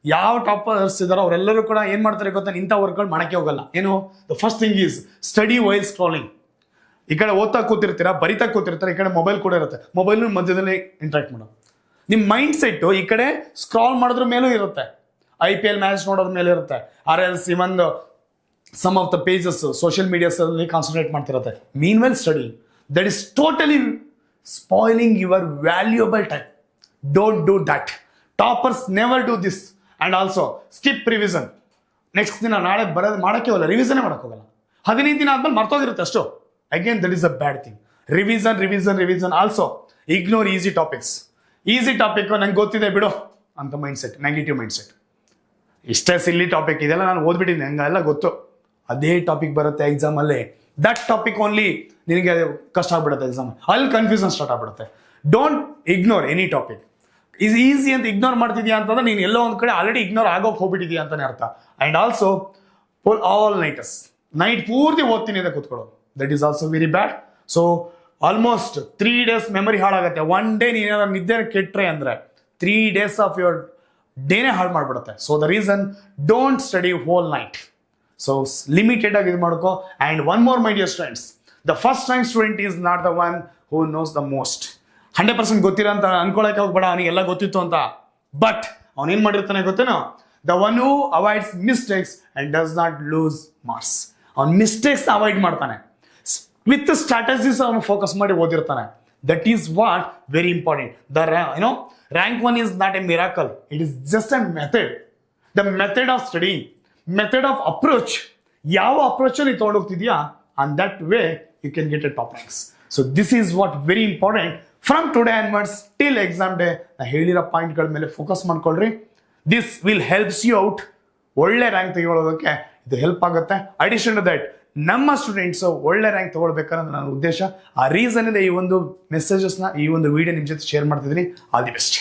ಯಾವ ಟಾಪರ್ಸ್ ಇದಾರೋ ಅವರೆಲ್ಲರೂ ಕೂಡ ಏನ್ ಮಾಡ್ತಾರೆ ಗೊತ್ತಾ, ಇಂಥ ವರ್ಕ್ಗಳು ಮಾಡಕ್ಕೆ ಹೋಗಲ್ಲ. ಏನು, the first thing is study while scrolling. ಈ ಕಡೆ ಓದ್ತಾ ಕೂತಿರ್ತೀರಾ, ಬರಿತಾ ಕೂತಿರ್ತಾರೆ, ಈ ಕಡೆ ಮೊಬೈಲ್ ಕೂಡ ಇರುತ್ತೆ. ಮೊಬೈಲ್ ಮಧ್ಯದಲ್ಲಿ ಇಂಟ್ರಾಕ್ಟ್ ಮಾಡೋದು. ನಿಮ್ಮ ಮೈಂಡ್ ಸೆಟ್ ಈ ಕಡೆ ಸ್ಕ್ರಾಲ್ ಮಾಡೋದ್ರ ಮೇಲೂ ಇರುತ್ತೆ, IPL ಮ್ಯಾಚ್ ನೋಡೋದ್ರ ಮೇಲೆ ಇರುತ್ತೆ, or else even some of the pages social medias ಅಲ್ಲಿ ಕಾನ್ಸಂಟ್ರೇಟ್ ಮಾಡ್ತಿರುತ್ತೆ. Mean well study, that is totally spoiling your valuable time. Don't do that. Toppers never do this. And also skip revision. Next ದಿನ ನಾಳೆ ಬರೋದು ಮಾಡೋಕ್ಕೆ ಹೋಗಲ್ಲ, ರಿವಿಷನೇ ಮಾಡೋಕೆ ಹೋಗಲ್ಲ. 15 ದಿನ ಆದ್ಮೇಲೆ ಮರ್ತೋಗಿರುತ್ತೆ ಅಷ್ಟು. Again that is a bad thing. Revision. Also ignore easy topics. Easy topic ನಂಗೆ ಗೊತ್ತಿದೆ ಬಿಡು ಅಂತ mind set, negative mind set. ಇಷ್ಟೇ ಸಿಲ್ಲಿ ಟಾಪಿಕ್, ಇದೆಲ್ಲ ನಾನು ಓದ್ಬಿಟ್ಟಿದ್ದೀನಿ, ಹಂಗೆಲ್ಲ ಗೊತ್ತು. ಅದೇ ಟಾಪಿಕ್ ಬರುತ್ತೆ ಎಕ್ಸಾಮಲ್ಲಿ, ದಟ್ ಟಾಪಿಕ್ ಓನ್ಲಿ ನಿನಗೆ ಕಷ್ಟ ಆಗ್ಬಿಡುತ್ತೆ ಎಕ್ಸಾಮ್. ಅಲ್ಲಿ ಕನ್ಫ್ಯೂಷನ್ ಸ್ಟಾರ್ಟ್ ಆಗ್ಬಿಡುತ್ತೆ. Don't ignore any topic. ಇದು ಈಸಿ ಅಂತ ಇಗ್ನೋರ್ ಮಾಡ್ತಿದ್ಯಾ ಅಂತಂದ್ರೆ ನೀನು ಎಲ್ಲೋ ಒಂದು ಕಡೆ ಆಲ್ರೆಡಿ ಇಗ್ನೋರ್ ಆಗೋಕೆ ಹೋಗ್ಬಿಟ್ಟಿದ್ಯಾ ಅಂತಾನೆ ಅರ್ಥ. ಅಂಡ್ ಆಲ್ಸೋ ಆಲ್ ನೈಟ್ ಪೂರ್ತಿ ಓದ್ತೀನಿ ಅಂತ ಕೂತ್ಕೊಳ್ಳೋದು, that is also very bad. So almost 3 days memory ಹಾಳಾಗುತ್ತೆ. 1 day ನೀನು ನಿದ್ದೆ ಕೆಟ್ಟರೆ ಅಂದ್ರೆ 3 days ಆಫ್ ಯುವರ್ ಡೇನೇ ಹಾಳು ಮಾಡ್ಬಿಡುತ್ತೆ. So the reason, don't study whole night. So limited ಆಗಿ ಇದು ಮಾಡ್ಕೋ. And one more my dear students, the first rank student is not the one who knows the most. 100% ಗೊತ್ತಿರೋ ಅಂತ ಅನ್ಕೊಳಕ್ಕೆ ಹೋಗ್ಬೇಡ, ಅವನಿಗೆಲ್ಲ ಗೊತ್ತಿತ್ತು ಅಂತ. ಬಟ್ ಅವನೇನ್ ಮಾಡಿರ್ತಾನೆ ಗೊತ್ತೇನೋ, the one who avoids mistakes and does not lose marks. ಅವ್ನು ಮಿಸ್ಟೇಕ್ಸ್ ಅವಾಯ್ಡ್ ಮಾಡ್ತಾನೆ, ವಿತ್ ಸ್ಟ್ರಾಟಜೀಸ್ ಅವನು ಫೋಕಸ್ ಮಾಡಿ ಓದಿರ್ತಾನೆ. That is what very important. Rank 1 is not a miracle. It is just a method. The method of studying, method of approach. ಯಾವ approach ನೀವು ತಗೊಂಡು ಹೋಗ್ತಿದ್ಯಾ, and that way you can get a top ranks. So this is what very important. From today onwards till exam day, ನಾ ಹೇಳಿರೋ ಪಾಯಿಂಟ್ಗಳ ಮೇಲೆ focus ಮಾಡ್ಕೊಳ್ರಿ. This will helps you out. ಒಳ್ಳೆ ರ್ಯಾಂಕ್ ತೆಗೊಳ್ಳೋದಕ್ಕೆ ಇದು ಹೆಲ್ಪ್ ಆಗುತ್ತೆ. ಅಡಿಷನ್ ಟು ದಟ್, ನಮ್ಮ students ಒಳ್ಳೆ ರ್ಯಾಂಕ್ ತಗೊಳ್ಬೇಕನ್ನೋದು ನನ್ನ ಉದ್ದೇಶ. ಆ ರೀಸನ್ ಇದೆ ಈ ಒಂದು ಮೆಸೇಜಸ್ನ, ಈ ಒಂದು ವಿಡಿಯೋ ನಿಮ್ಮ ಜೊತೆ ಶೇರ್ ಮಾಡ್ತಿದ್ದೀನಿ. All the best.